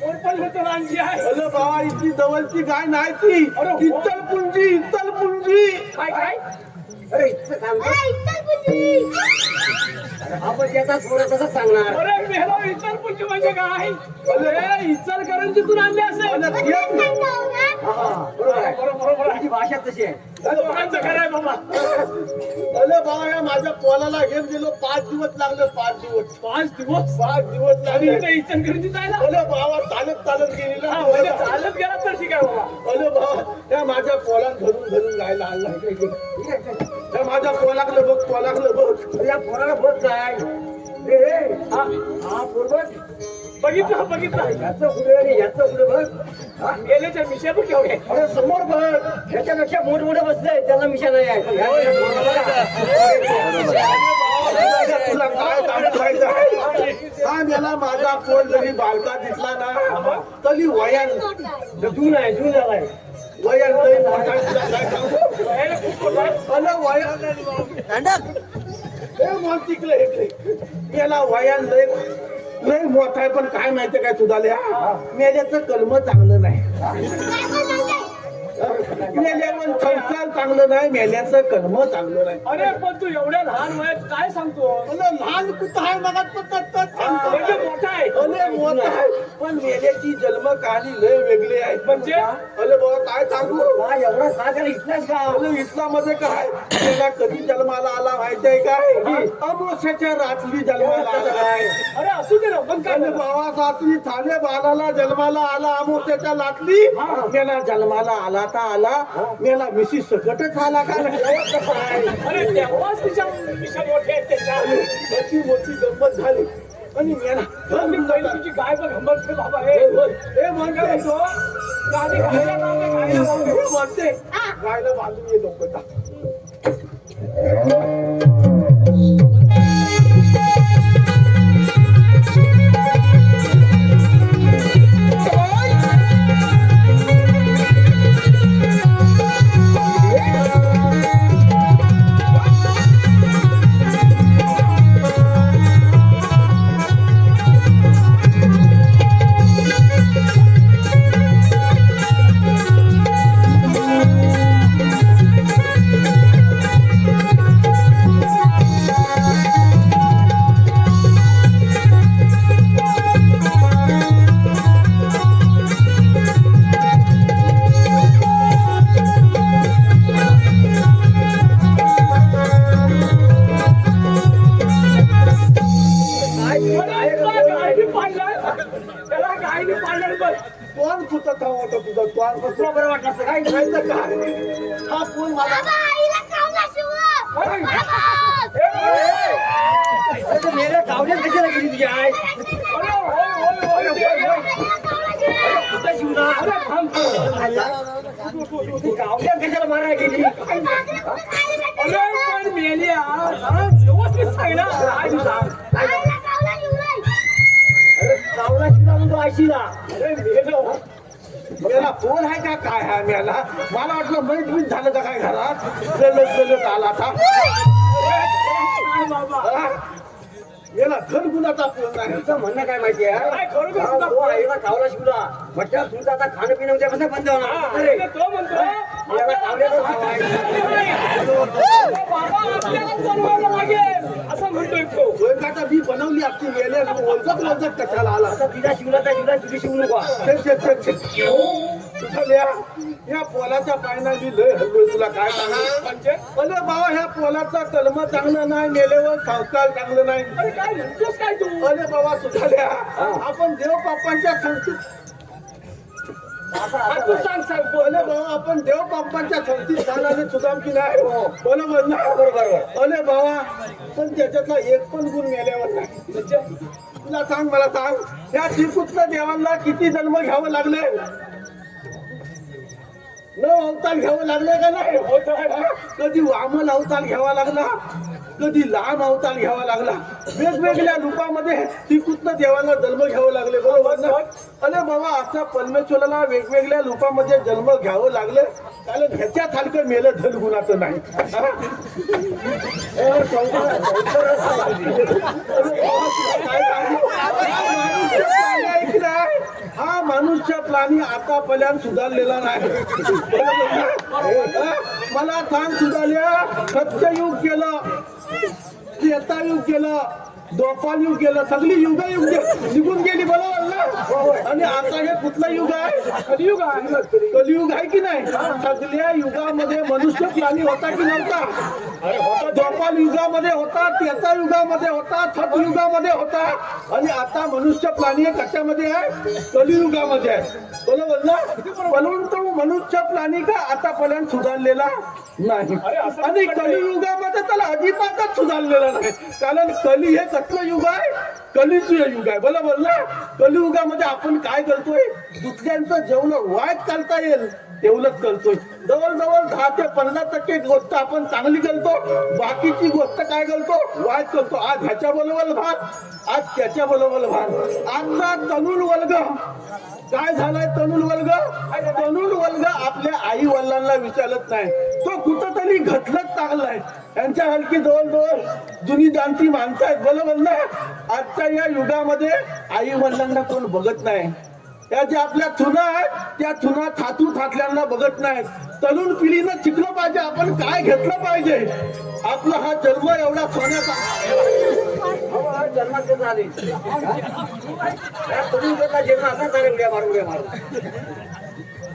कोण पण घेतो आणली आहे अरे बाबा इतकी जवळची गाय नाही ती इत्तलपुंजी काय काय अरे इतकं सांग आपण त्याचा थोडं कसं सांगणार अरे मेहरा इचल पुंजी म्हणजे काय अरे इचल करंजीतून आणली असेल बरोबर भाषा तशी आहे लोकांचं खरं आहे बाबा अरे बाबा या माझ्या पोलाला घेऊन गेलो 5 दिवस लागले 5 दिवस 5 दिवस आणि लागले इथे इचल करंजी जायला अरे बाबा चालत गेली ना म्हणजे चालत गेला तर ठीक आहे बाबा अरे बाबा त्या माझ्या पोलात धरून गायला आणला त्या माझ्या पोलाकलं बघ या पोराला बघ काय हा पूर्वज बघितलं याचं पुढे आणि याचं पुढे बघ गेल्याच्या मिशा पण केवढे अरे समोर बघ ह्याच्यापेक्षा मोठमोठे बसले त्याला मिशा नाही आहे तुला काय सांगायचं हा मला माझा पोल जरी बालका दिसला ना तरी वयान जून झालाय वयान लय मोठा तुला काय सांगू अरे वयान हे मोठिकलं इकडे याला वयान लय मोठा आहे पण काय माहितीये काय तुझाल्या मेल्याचं कलम चांगलं नाही मेल्यावर संस्कार चांगलं नाही मेल्याचं कर्म चांगलं नाही अरे पण तू एवढ्या लहान वयात काय सांगतो अरे लहान कुठं आहे मग म्हणजे मोठा आहे अरे मोठा आहे पण मेल्याची जन्म कहाणी लय वेगळी आहे म्हणजे अरे बाबा काय सांगू एवढा सागर इथलाच का अरे इथला मध्ये काय त्याला कधी जन्माला आला माहितीये काय अमोशाच्या रात्री जन्माला आला आहे अरे असू दे ना पण काय अरे बाबा सासरी थाने बालाला जन्माला आला अमोशाच्या लाटली त्याला जन्माला आला आला मेला मिशी सकटच आला का अरे तेव्हाच तिच्या मिशा मोठ्या आहेत त्याच्या अशी मोठी गंमत झाली आणि मेला तुझी गाय बघ हंबरते बाबा हे मग काय म्हणतो गायला म्हणते गायला बांधून ये लोक कोण कुठं होतं तुझं कोण तुला बरं वाटलं असं काय नाही तर काय हा फोन मला मेरे गावण्यात कशाला गेली तुझी आय गावण्यात कशाला मारायला गेली पण मेली व्यवस्थित सांग ना गावला शिला म्हणतो आयशीला अरे मेलो मेला फोन आहे का काय आहे मेला मला वाटलं मैत्रीण झालं का काय घरात चलत आला था बाबा याला घरगुणाचा फोन नाही तुझं म्हणणं काय माहिती आहे गावला शिवला म्हटलं तुमचं आता खाणं पिणं उद्यापासून बंद होणार अरे तो म्हणतो याला गावल्याचं भाव आहे. आपल्याला जन्माला लागेल असं म्हणतोय तो गोयंकाचा बी बनवली आपली मेले ओळखत कशाला आला आता तिला शिवला त्या शिवला तुझी शिवू नको या पोलाच्या पायना मी लय हल्लोय तुला काय सांगू म्हणजे अरे बाबा ह्या पोलाचा कलम चांगलं नाही मेलेवर संस्कार चांगलं नाही अरे काय म्हणतोस काय तू अरे बाबा सुधाल्या आपण देव बाप्पांच्या संस्कृत तू सांग सांग बोल. अरे भाऊ आपण देव बाप्पांच्या संगतीत झाल्याने सुदाम की नाही बरोबर ना बरोबर. अरे भावा पण त्याच्यातला एक पण गुण मेल्यावर नाही. तुला सांग मला सांग या श्रीकृष्ण देवांना किती जन्म घ्यावं लागले? 9 अवतार घ्यावं लागले का नाही? कधी वामन अवतार घ्यावा लागला, कधी लहान अवतार घ्यावा लागला. वेगवेगळ्या रूपामध्ये श्रीकृष्ण देवांना जन्म घ्यावं लागले बरोबर ना. अरे बाबा असा परमेश्वराला वेगवेगळ्या रूपामध्ये जन्म घ्यावं लागलं कारण ह्याच्या सारखं मेलं धन गुणाचं नाही. हा मनुष्य प्राणी आतापर्यंत सुधारलेला नाही. मला सांग सुधारल्या सत्ययुग केलं, त्रेतायुग केलं, द्वापारयुग केलं, सगळी युग निघून गेली बरोबर ना. आणि आता हे कुठलं युग आहे? कलियुग आहे. कलियुग आहे की नाही? सगळ्या युगामध्ये मनुष्य प्राणी होता की नव्हता? द्वापार युगामध्ये होता, त्रेता युगामध्ये होता, सतयुगामध्ये होता आणि आता मनुष्य प्राणी कशामध्ये आहे? कलियुगामध्ये आहे बरोबर ना. परंतु मनुष्य प्राणी का आतापर्यंत सुधारलेला नाही आणि कलियुगामध्ये त्याला अजिबातच सुधारलेला नाही. कारण कली हे कसलं युग आहे? कलीचं युग आहे बरोबर ना. कलियुगामध्ये आपण काय करतोय? दुसऱ्यांचं जेवढं वाईट करता येईल तेवढंच करतोय. जवळजवळ 10 ते 15% गोष्ट आपण चांगली करतो, बाकीची गोष्ट काय करतो? वाईट करतो. आज ह्याच्या बरोबर भान, आज त्याच्या बरोबर भान. आजचा तरुण वर्ग काय झालाय? तरुण वर्ग आपल्या आई वडिलांना विचारत नाही. तो कुठंतरी घटलत टाकलाय. यांच्या हलकी जवळजवळ जुनी जाणती माणसं आहेत बरोबर ना. आजच्या या युगामध्ये आई वडिलांना कोण बघत नाही. या ज्या आपल्या चुना आहेत त्या चुना थाटल्यांना बघत नाहीत. तरुण पिढीनं शिकलं पाहिजे आपण काय घेतलं पाहिजे. आपला हा जन्म एवढा सोन्याचा जन्मात झाले जन्म असा झाला उड्या मारून.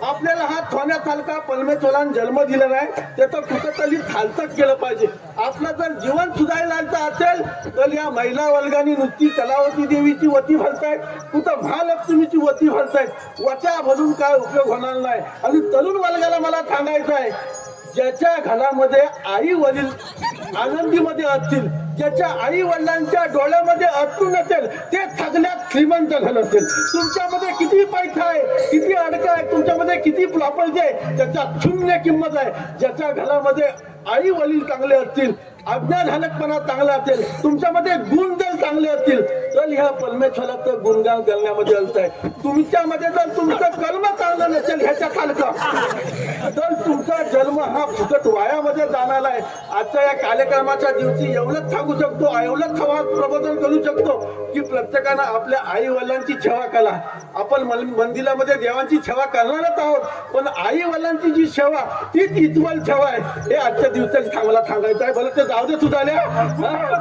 आपल्याला हा सोन्यासारखा परमेश्वराने जन्म दिला नाही त्याचं कुठंतरी खालचं केलं पाहिजे. आपलं जर जीवन सुधारायचं असेल तर या महिला वर्गाने नुसती कलावती देवीची वती भरतायत, कुठं महालक्ष्मीची वती भरतायत. वत्या भरून काय उपयोग होणार नाही. आणि तरुण वर्गाला मला सांगायचं आहे ज्याच्या घरामध्ये आई वडील आनंदीमध्ये असतील, ज्याच्या आई वडिलांच्या डोळ्यामध्ये अश्रू नसेल ते सगळ्यात श्रीमंत झालं असेल. तुमच्यामध्ये किती पैसा आहे, किती अडका आहे, तुमच्यामध्ये किती प्रॉपर्टी आहे त्याच्या शून्य किंमत आहे. ज्याच्या घरामध्ये आई वडील चांगले असतील, अज्ञाधानकपणा चांगला असेल, तुमच्यामध्ये गुण जर चांगले असतील तर ह्या परमेश्वराचं गुणगान करण्यामध्ये अर्थ आहे. तुमच्यामध्ये जर तुमचं कर्म चांगलं नसेल ह्याच्या सारखं तर तुमचा जन्म हा फुकट वायामध्ये जाणार आहे. आजच्या या कार्यक्रमाच्या दिवशी एवढंच सांगू शकतो, एवढंच प्रबोधन करू शकतो की प्रत्येकानं आपल्या आई वडिलांची सेवा करा. आपण मंदिरामध्ये देवांची सेवा करणारच आहोत पण आई वडिलांची जी सेवा तीच इतवल सेवा आहे हे आजच्या दिवसात मला सांगायचं आहे. भलं ते जाऊ दे सुधारल्या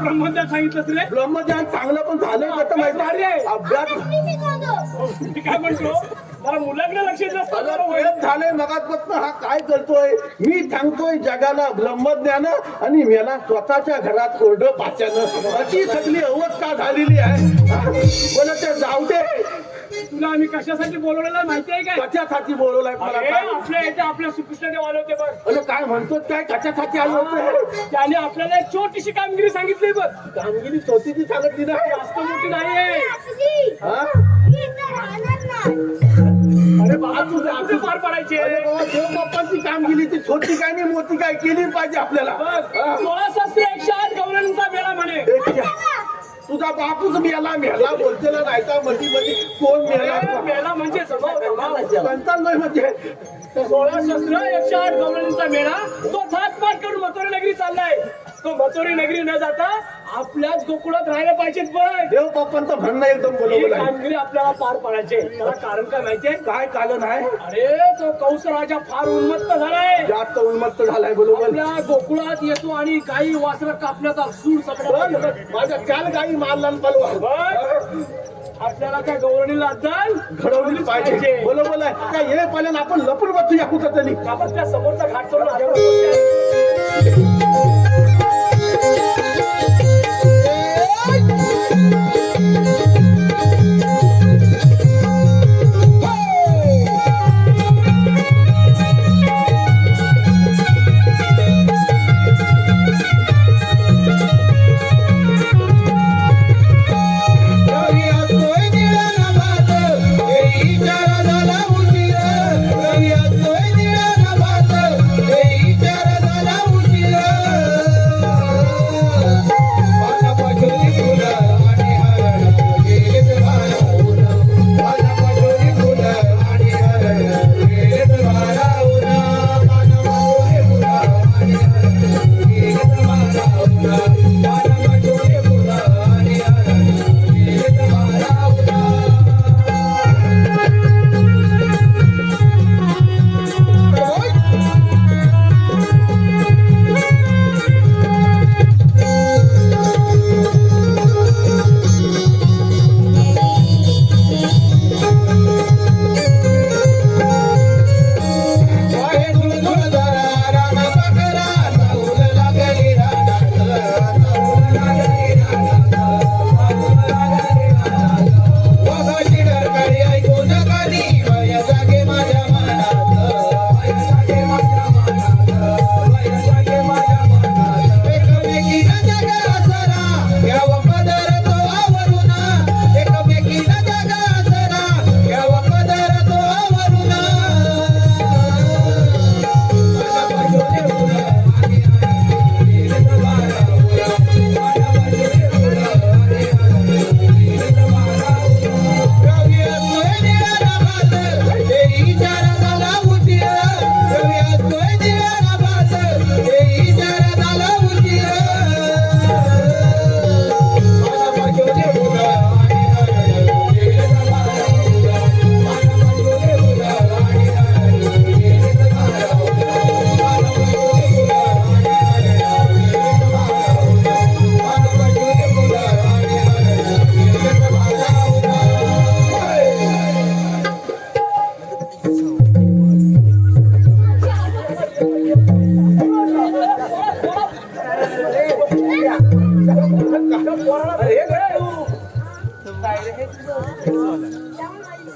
ब्रह्मज्ञान सांगितलं रे. ब्रह्मज्ञान चांगलं पण झालं आता माहिती आहे अभ्यास मी काय म्हणतो मला मुलांना लक्ष झालंय. मगापासून हा काय करतोय? मी सांगतोय जगाला ब्रह्मज्ञान आणि मला स्वतःच्या घरात कोरडं पाच्यानं अशी सगळी अवस्था झालेली आहे. बोला ते जाऊ दे. तुला आम्ही कशासाठी बोलवलेला माहिती आहे काय? कशासाठी बोलवलाय मला काय? आपल्या इथे आपल्या सुकृष्णदेव आले होते बघ. अरे काय म्हणतो काय? कशासाठी आलो होतो? त्याने आपल्याला एक छोटीशी कामगिरी सांगितली बघ. कामगिरी छोटीची सांगितली नाही, जास्त मोठी नाहीये. अरे बाबा तुझे पार पडायचे. अरे बाबा देव बाप्पाची कामगिरी ती छोटी काय नाही मोठी काय केली पाहिजे आपल्याला. 16,108 गौरांचा मेळा म्हणे. तुझा बापूच मेला बोलतेला राहायचा मध्ये कोण मेळा म्हणजे पंचांना म्हणजे 16,108 गौरांचा मेळा तो थाटपाट करून मथुरा नगरी चाललाय. तो मथुरी नगरी न जाता आपल्याच गोकुळात राहायला पाहिजेत. पण देव बाप्पांचं म्हणणं एकदम बरोबर आहे. कामगिरी आपल्याला पार पाडायचे. त्याला कारण काय माहितीये? काय कारण आहे? अरे तो कंस राजा फार उन्मत्त झालाय, जास्त उन्मत्त झालाय बरोबर. आपल्या गोकुळात येतो आणि गाई वासरं कापण्याचा सूर सगळं माझ्या 4 गाई मारला पलवा. आपल्याला त्या गौरणीला अद्दल घडवली पाहिजे बरोबर आहे. काय हे पालन आपण लपून बसूया कुठं तरी. आपण त्या समोरचा घाट चढून अरे काय तू काय रे हे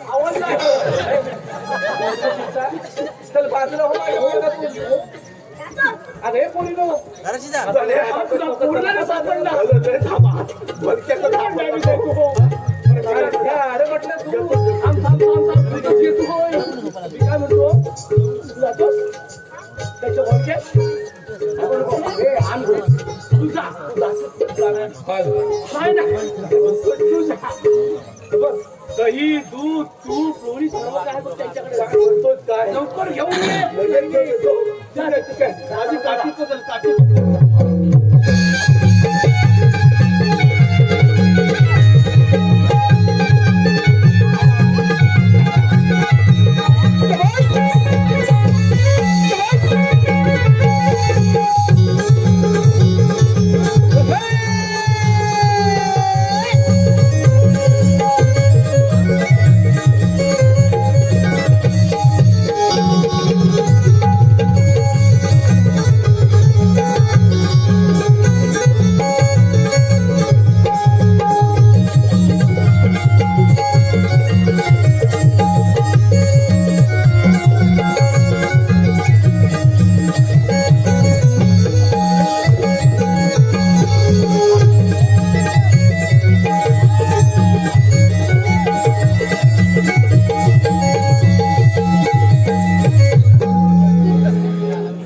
आवाज नाही. चल बाजूला हो माझ्या वर्गात तू. अरे कोणी नो अरे म्हटलं तू काय म्हणतो जातोस त्याच्या ओळखेत दही दूध तूप लोणी सर्व काय बघ त्यांच्याकडे काय लवकर घेऊन ये. माझी काठी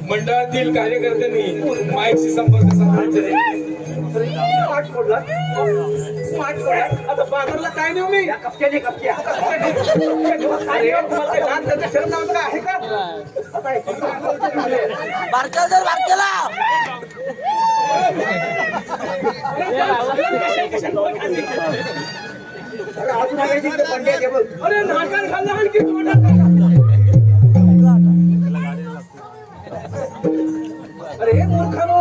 मंडळातील कार्यकर्त्यांनी माईकशी संपर्क साधायचा. माठ फोडला आता बाजारला काय नेऊ मी कपक्याने कपक्या शरम नावाचं काय आहे का अरे नाकार खाल्ला आणखी अरे मूर्खानो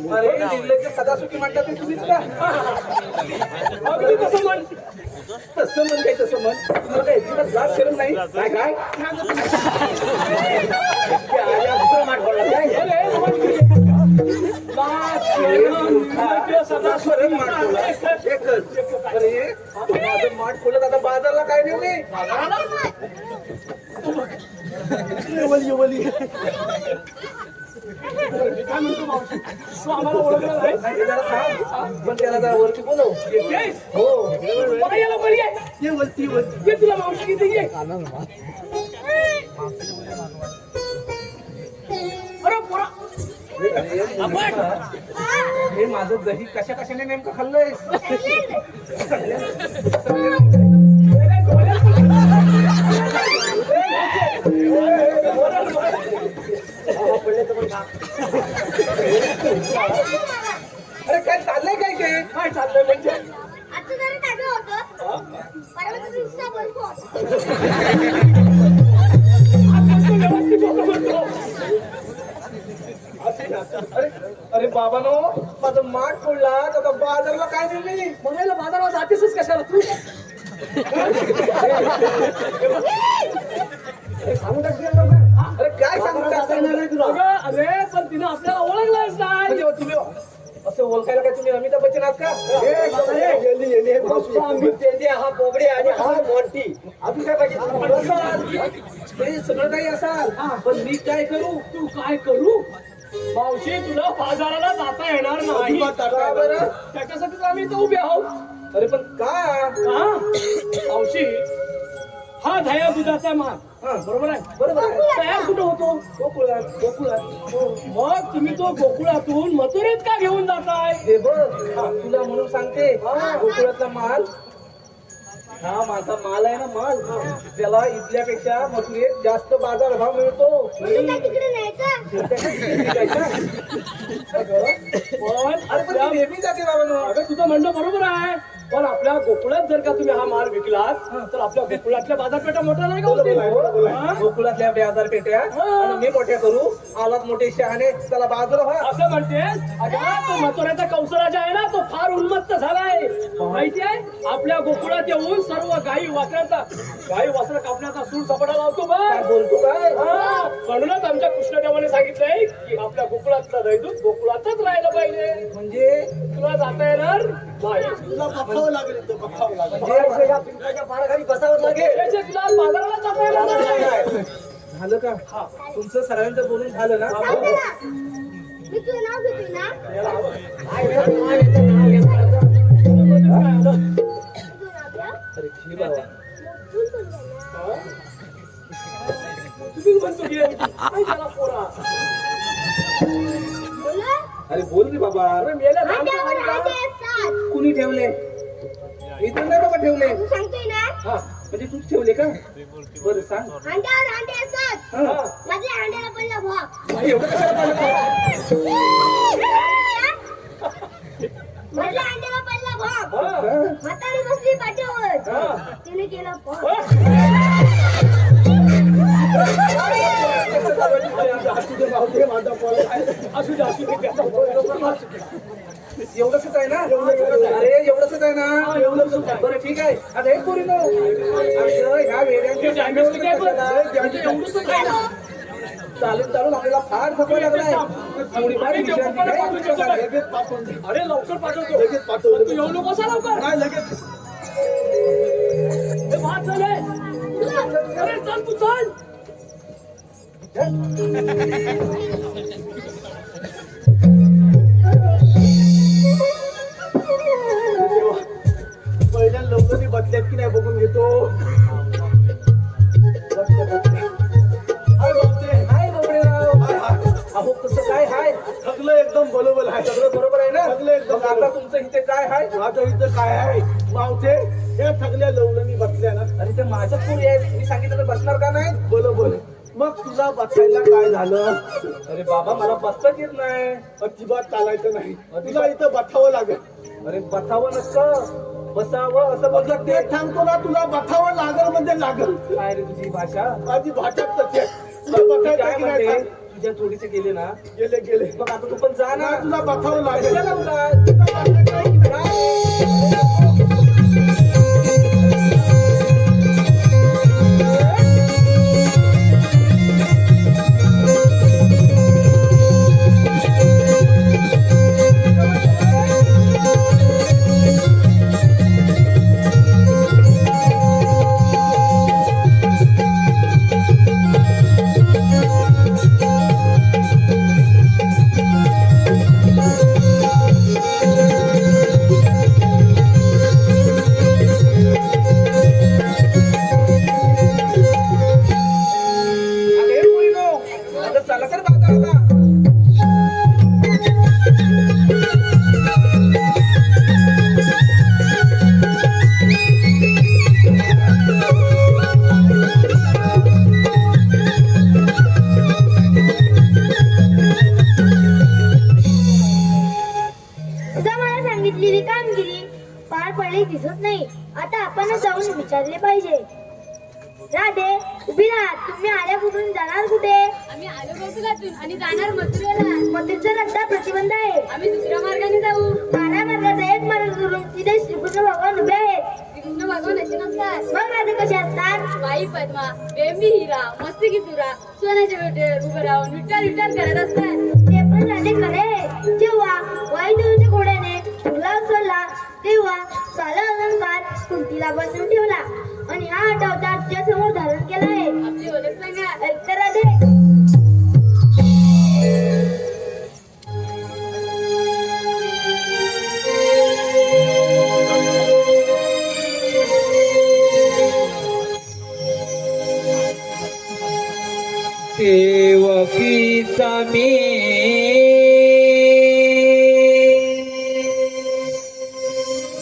अरे निर्लज्ज सदासुखी म्हणतात ते तुम्हीच का तसं म्हण तसं म्हण तुला काय तुला जात शरम नाही काय काय माठ खोलत आता बाजारला काय देऊ मी काय म्हणतो मावशी तू आम्हाला ओळखलं नाही पण त्याला जरा वरती बोलव हो याला बरी आहे ये वरती ये तुला मावशी किती ये अरे पोरा हे माझं दही कशा कशाने नेमकं खाल्लंय अरे काय चाललंय काय ते काय चाललंय म्हणजे आता जरी टाकलं होतं परवा दिवसा बोलतो अरे बाबानो माझं माठ फोडला आता बाजारला काय दिली म्हणायला बाजारात जातेसच कशाला तू अरे काय सांगू अरे पण तिनं आपल्याला ओळखलंच नाही तुम्ही असं ओळखायला काय तुम्ही अमिताभ बच्चन आहात का हा बोबडे आणि हा मोंटी अजून काय पाहिजे सगळं काही असाल पण मी काय करू तू काय करू मावशी तुला बाजाराला जाता येणार नाही बरं त्याच्यासाठीच आम्ही इथं उभे आहोत अरे पण का मावशी हा दह्या दुधाचा माल बरोबर आहे बरोबर आहे तयार कुठं होतो गोकुळात मग तुम्ही तो गोकुळातून मथुरेत का घेऊन जाताय हे बघ तुला म्हणून सांगते गोकुळातला माल हा माझा माल आहे ना माल त्याला इथल्यापेक्षा मथुरेत जास्त बाजारभाव मिळतो तिकडे नाही का पण नेहमी जाते बाबा अगं तुझं म्हणणं बरोबर आहे पण आपल्या गोकुळात जर का तुम्ही हा माल विकलात तर आपल्या गोकुळातल्या बाजारपेठा मोठ्या नाही का होतील गोकुळातल्या बाजारपेठ्या आणि मी मोठ्या करू आलात मोठे शहाणे त्याला बाजूला व्हा असं म्हणतेस अगं तो मथुरेचा कंसराजा आहे ना तो फार उन्मत्त झालाय. माहितीये आपल्या गोकुळात येऊन सर्व गाई वासरं कापण्याचा सूर सपाटा लावतो बा. बोलतो काय हा, म्हणूनच आमच्या कृष्णदेवाने सांगितलंय की आपल्या गोकुळातलं दैदूत गोकुळातच राहिलं पाहिजे. म्हणजे तुला जाता येणार नाही. तुला बघावं लागेल इथं, बघावं लागेल. म्हणजे या पिंपळाच्या पाडाखाली बसावं लागेल. त्याचे तुला बाजाराला जाता येणार नाही. झालं का तुमचं सगळ्यांचं बोलून झालं ना? मी तुझं नाव घेतो ना. तुझं नाव घ्या. अरे खिली बाबा तू पण बोल ना. तुम्ही म्हणतो की काय झाला पोरा? बोला. अरे बोल रे बाबा. अरे मेल्या अंड्यावर धामच्या अंडे असतात. कुणी ठेवले? मी तर नाही बाबा ठेवले. तू सांगतोय ना. हा म्हणजे तूच ठेवले का? बरं सांग. अंड्यावर अंडे असतात. हा मधल्या अंड्याला पडला भाग. एवढं कशाला पाहिलं? मधल्या अंड्याला पडला भाग. हा. म्हातारी बसली पाठीवर. हा. तिने केला भाग. असू दे त्याचा एवढंच आहे ना? अरे एवढंच आहे ना? बरं ठीक आहे. आता एक पोरी नो ह्या वेड्यांच्या चालून चालून आपल्याला फार थकवा लागलाय. थोडीफार विश्रांती घे. अरे लवकर पाठवतो. तू येऊ नको असा लवकर. काय लगेच हे भात झाले. अरे चल तू चल. पहिल्या लवकरही बदल्यात की नाही बघून घेतो. अहो कसं काय हाय? सगळं एकदम बरोबर आहे. सगळं बरोबर आहे ना? सगळं एकदम मग आता तुमचं इथे काय हाय? आता इथं काय आहे मावते या सगळ्या लवलनी बसल्या ना अरे ते माझ्या पोरी आहे. मी सांगितलं तर बसणार का नाही? बरोबर. मग तुला बसायला काय झालं? अरे बाबा मला बसताच येत नाही. अजिबात चालायचं नाही. तुला इथं बसावं लागेल. अरे बसावं नसतं, बसावं असं मग बोलत ते सांगतो ना तुला बसावं लागल म्हणजे लागल. काय रे तुझी भाषा? माझी भाषाच तशी आहे. तुला मी बसायचं काय की नाही म्हणते, सांग. तुझ्या जोडीचे गेले ना, गेले गेले मग आता तू पण जा ना. ना तुला बसावं लागेल. कशाला उगाच? तुला बसायचं आहे की नाही? अरे पोरीनो, आता चला तर बाजाराला. तुझा मला सांगितलेली कामगिरी पार पडली दिसत नाही. आता आपणच जाऊन विचारले पाहिजे. राधे उभी राहा. तुम्ही आल्या कुठून जाणार कुठे? आम्ही आलो गोकुळातून आणि जाणार मथुरेला. मथुरेचा रस्ता प्रतिबंध आहे. आम्ही दुसऱ्या मार्गाने जाऊ. बारा मार्गाचा एक मार्ग सोडून तिथे श्रीकृष्ण भगवान उभे आहेत. श्रीकृष्ण भगवान असे नसतात. मग राधे कसे असतात? बाई पद्मा, बेंबी हिरा, मस्तकी तुरा, सोन्याच्या बेटेवर उभं राहून विठ्ठल विठ्ठल करत असतात. ते पण राधे खरे आहे. जेव्हा वायुदेवाच्या घोड्याने तुला उचलला तेव्हा साला अलंकार कुंतीला बनवून ठेवला आणि हा अवतार तुझ्या समोर धारण केला आहे. आपली ओळख सांगा. ऐकतं राधे? देवकीचा मी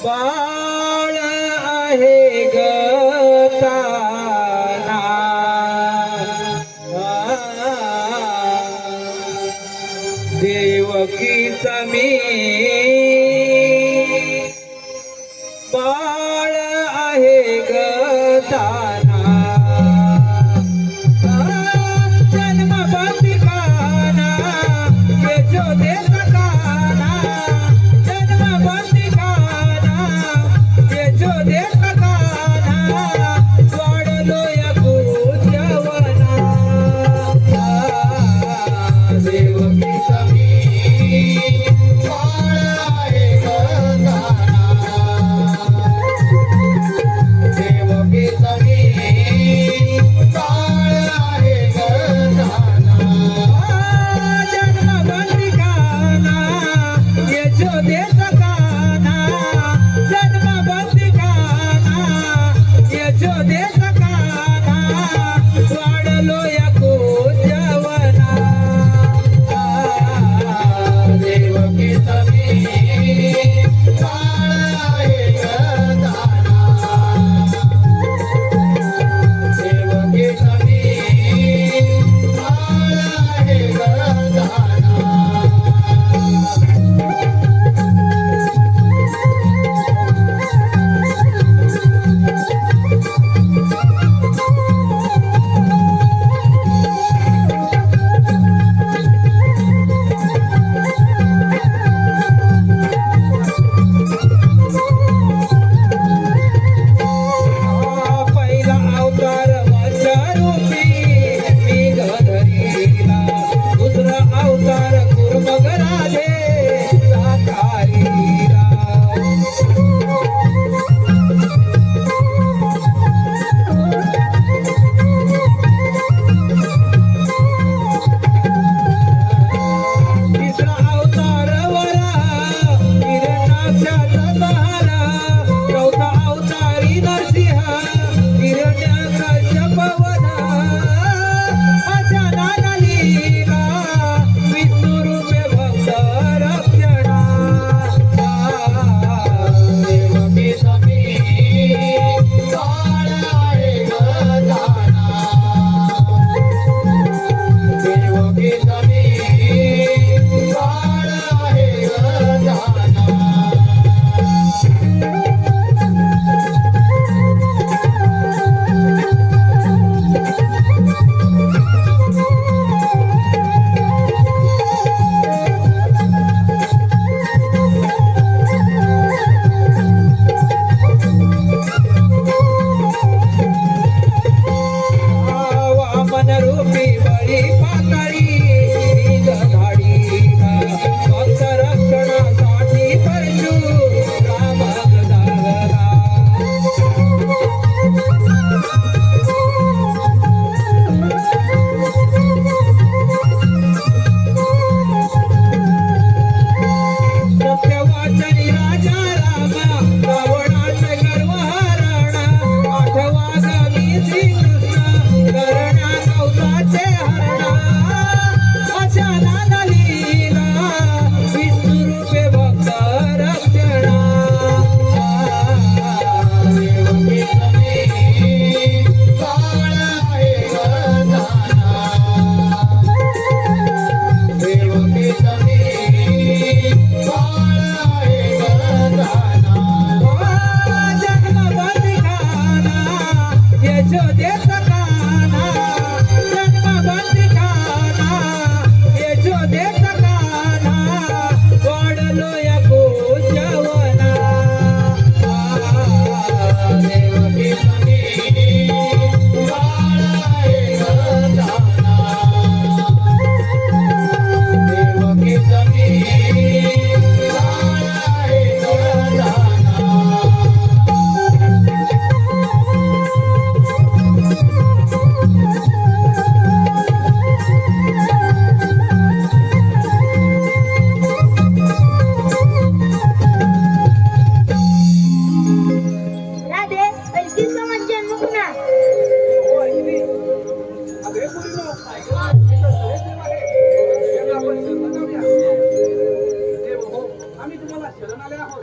बाळ आहे गताना. देवकीचा मी बाळ आहे गताना. जन्म बंदिकाना यशोदेचा काना. जन्म बंदिकाना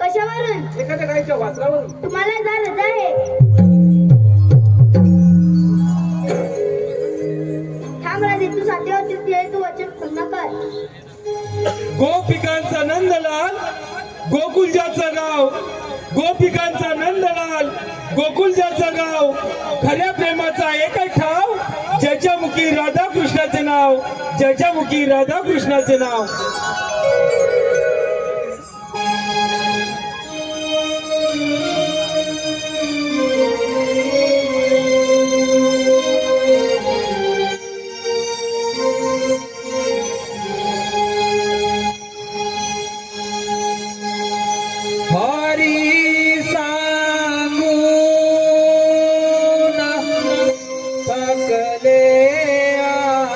कशावरून? एखाद्या गायच्या वासरावरून. तुम्हाला जा रजा आहे. थांब राजे, तू सातव्या तृतीय तू वचन पूर्ण कर. गोपिकांचा नंदलाल गोकुलजाचं गाव, गोपिकांचा नंदलाल गोकुलजाचं गाव, खऱ्या प्रेमाचा एकच ठाव, ज्याच्या मुखी राधाकृष्णाचे नाव, ज्याच्या मुखी राधाकृष्णाचे नाव. हरी सांगून सकले आज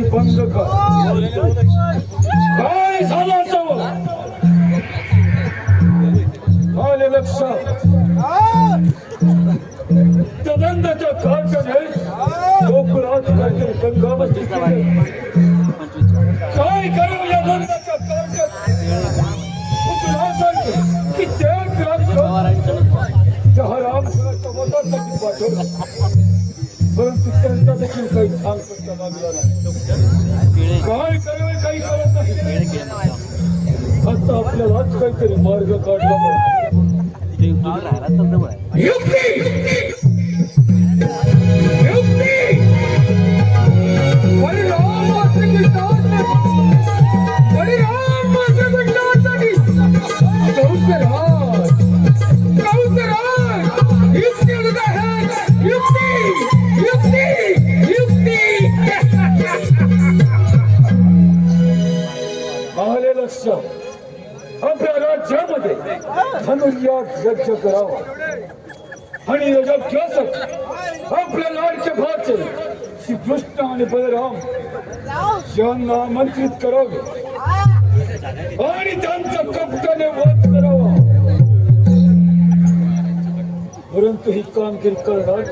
बंद कर काय झालं असं आले लक्षात तदंताच्या कारखान्यात गोकुळात काहीतरी गंगा बसली काय करू या दंडाच्या कारखान्यात की त्या जहारामपुराच्या मतासाठी पाठवलं परंतु त्यांचा देखील काही सांग करता लागला नाही काय करावे काही कळत नाही आता आपल्यालाच काहीतरी मार्ग काढला पाहिजे युक्ती युक्ती बळीराम मात्र गुजरातसाठी कौसराज युक्ती युक्ती युक्ती युक्ती आले लक्षात आपल्या राज्यामध्ये धनुर्याग यज्ञ करावा आणि यज्ञासाठी आपल्या लाडके भाचे श्री कृष्ण आणि बलराम यांना आमंत्रित करावे आणि त्यांचा कपटाने वध करावा परंतु ही कामगिरी करणार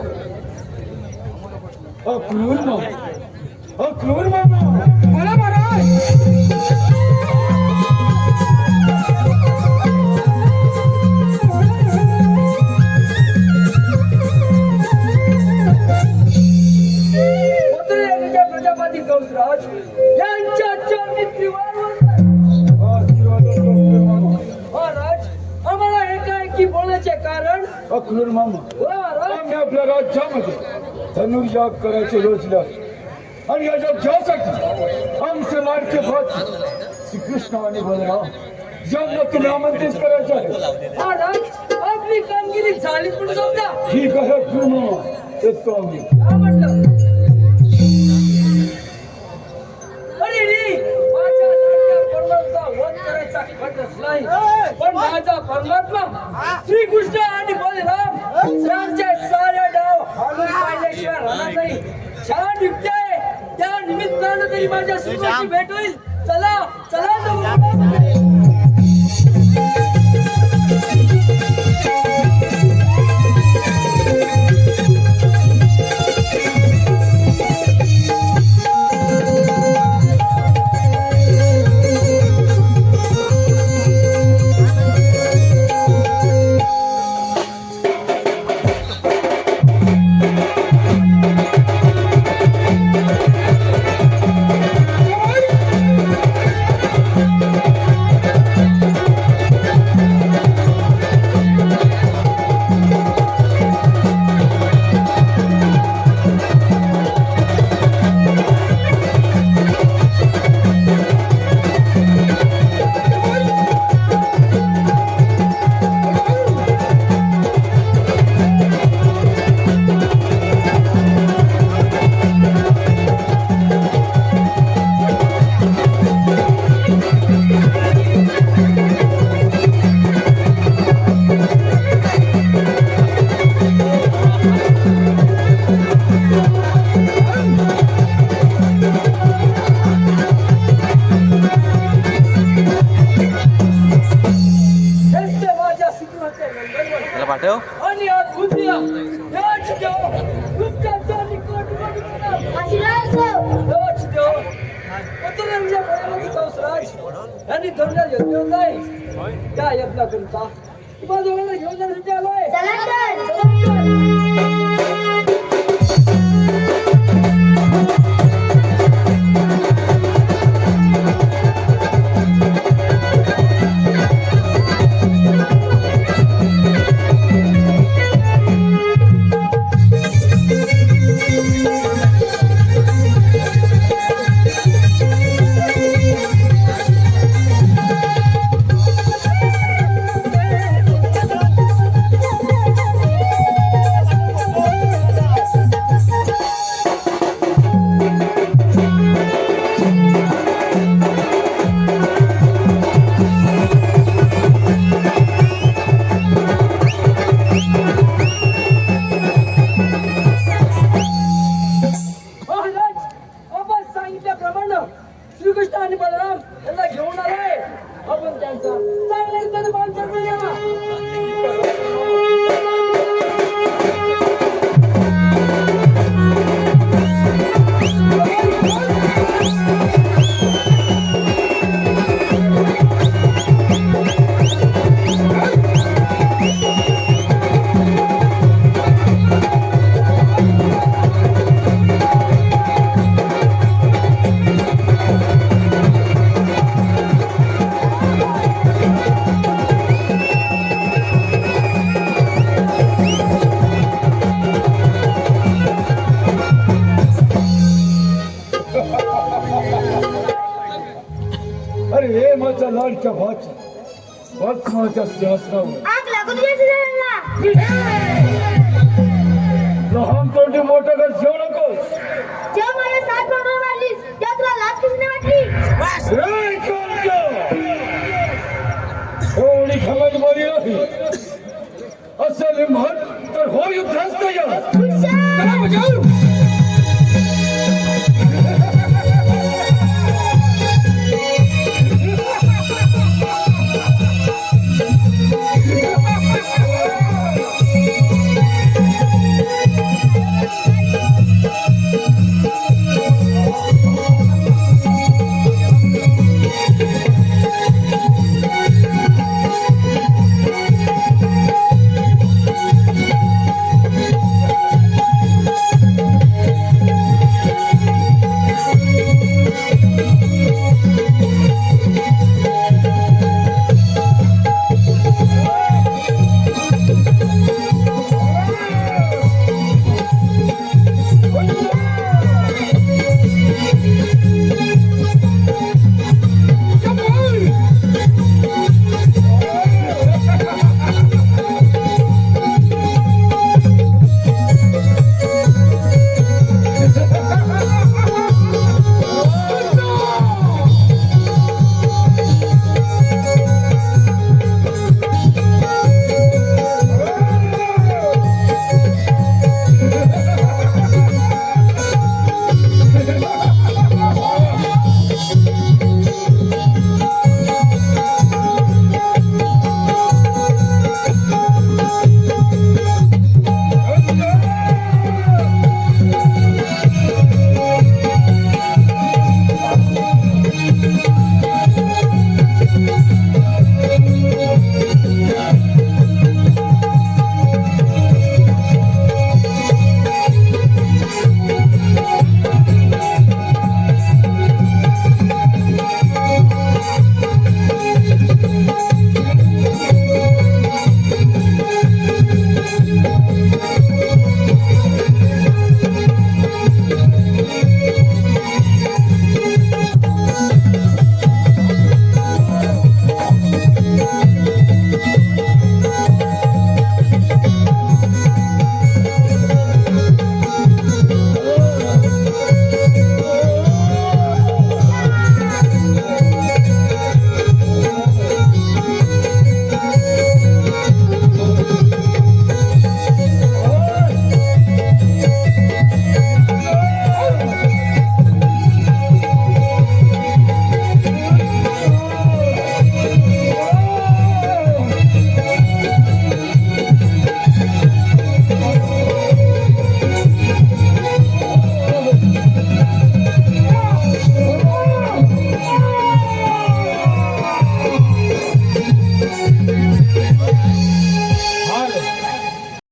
अक्रूर मामा मला महाराज प्रजापती कंसराज यांच्या चरणीवर महाराज आम्हाला एकाएकी बोलण्याचे कारण अक्रूर मामा आम्ही आपल्या राज्यामध्ये धनुर्याग करायचे योजना आणि या यज्ञासाठी आमचे लाडके भात श्रीकृष्ण आणि बलराम यांना तुम्ही आमंत्रित करायचं आहे महाराज आपली कामगिरी झाली पण समजा ठीक आहे अक्रूर मामा येतो आम्ही म्हटलं पण माझा परमात्मा श्रीकृष्ण आणि बलराम यांचे सारे डाव हालून पाहिल्याशिवाय राहणार नाही छान युक्ती आहे त्या निमित्तानं तरी माझ्या सुखाची भेट होईल चला चला Thank you. आणि थोडक्यात यज्ञ होत आहे त्या यज्ञाकरिता तुम्हाला दोघांना घेऊन जाण्यासाठी आलोय. चला तर. महाराज, आपण सांगितल्याप्रमाणे श्रीकृष्ण आणि बलराम यांना घेऊन आलोय. आपण त्यांचा चांगल्या रीतीने पालन करूया. अरे हे माझ्या लाडक्या भाचा बस माझ्या सिंहासनावर आग लागून घ्यायची झाला. लहान तोंडी मोठं घर ठेवू नकोस. जेव्हा मला 7 बरोबर मारलीस तेव्हा तुला लाज कशी नाही वाटली? रे कोणत्या? एवढी खमत बरी नाही असं लिंबत तर हो युद्धास तयार. हुशार.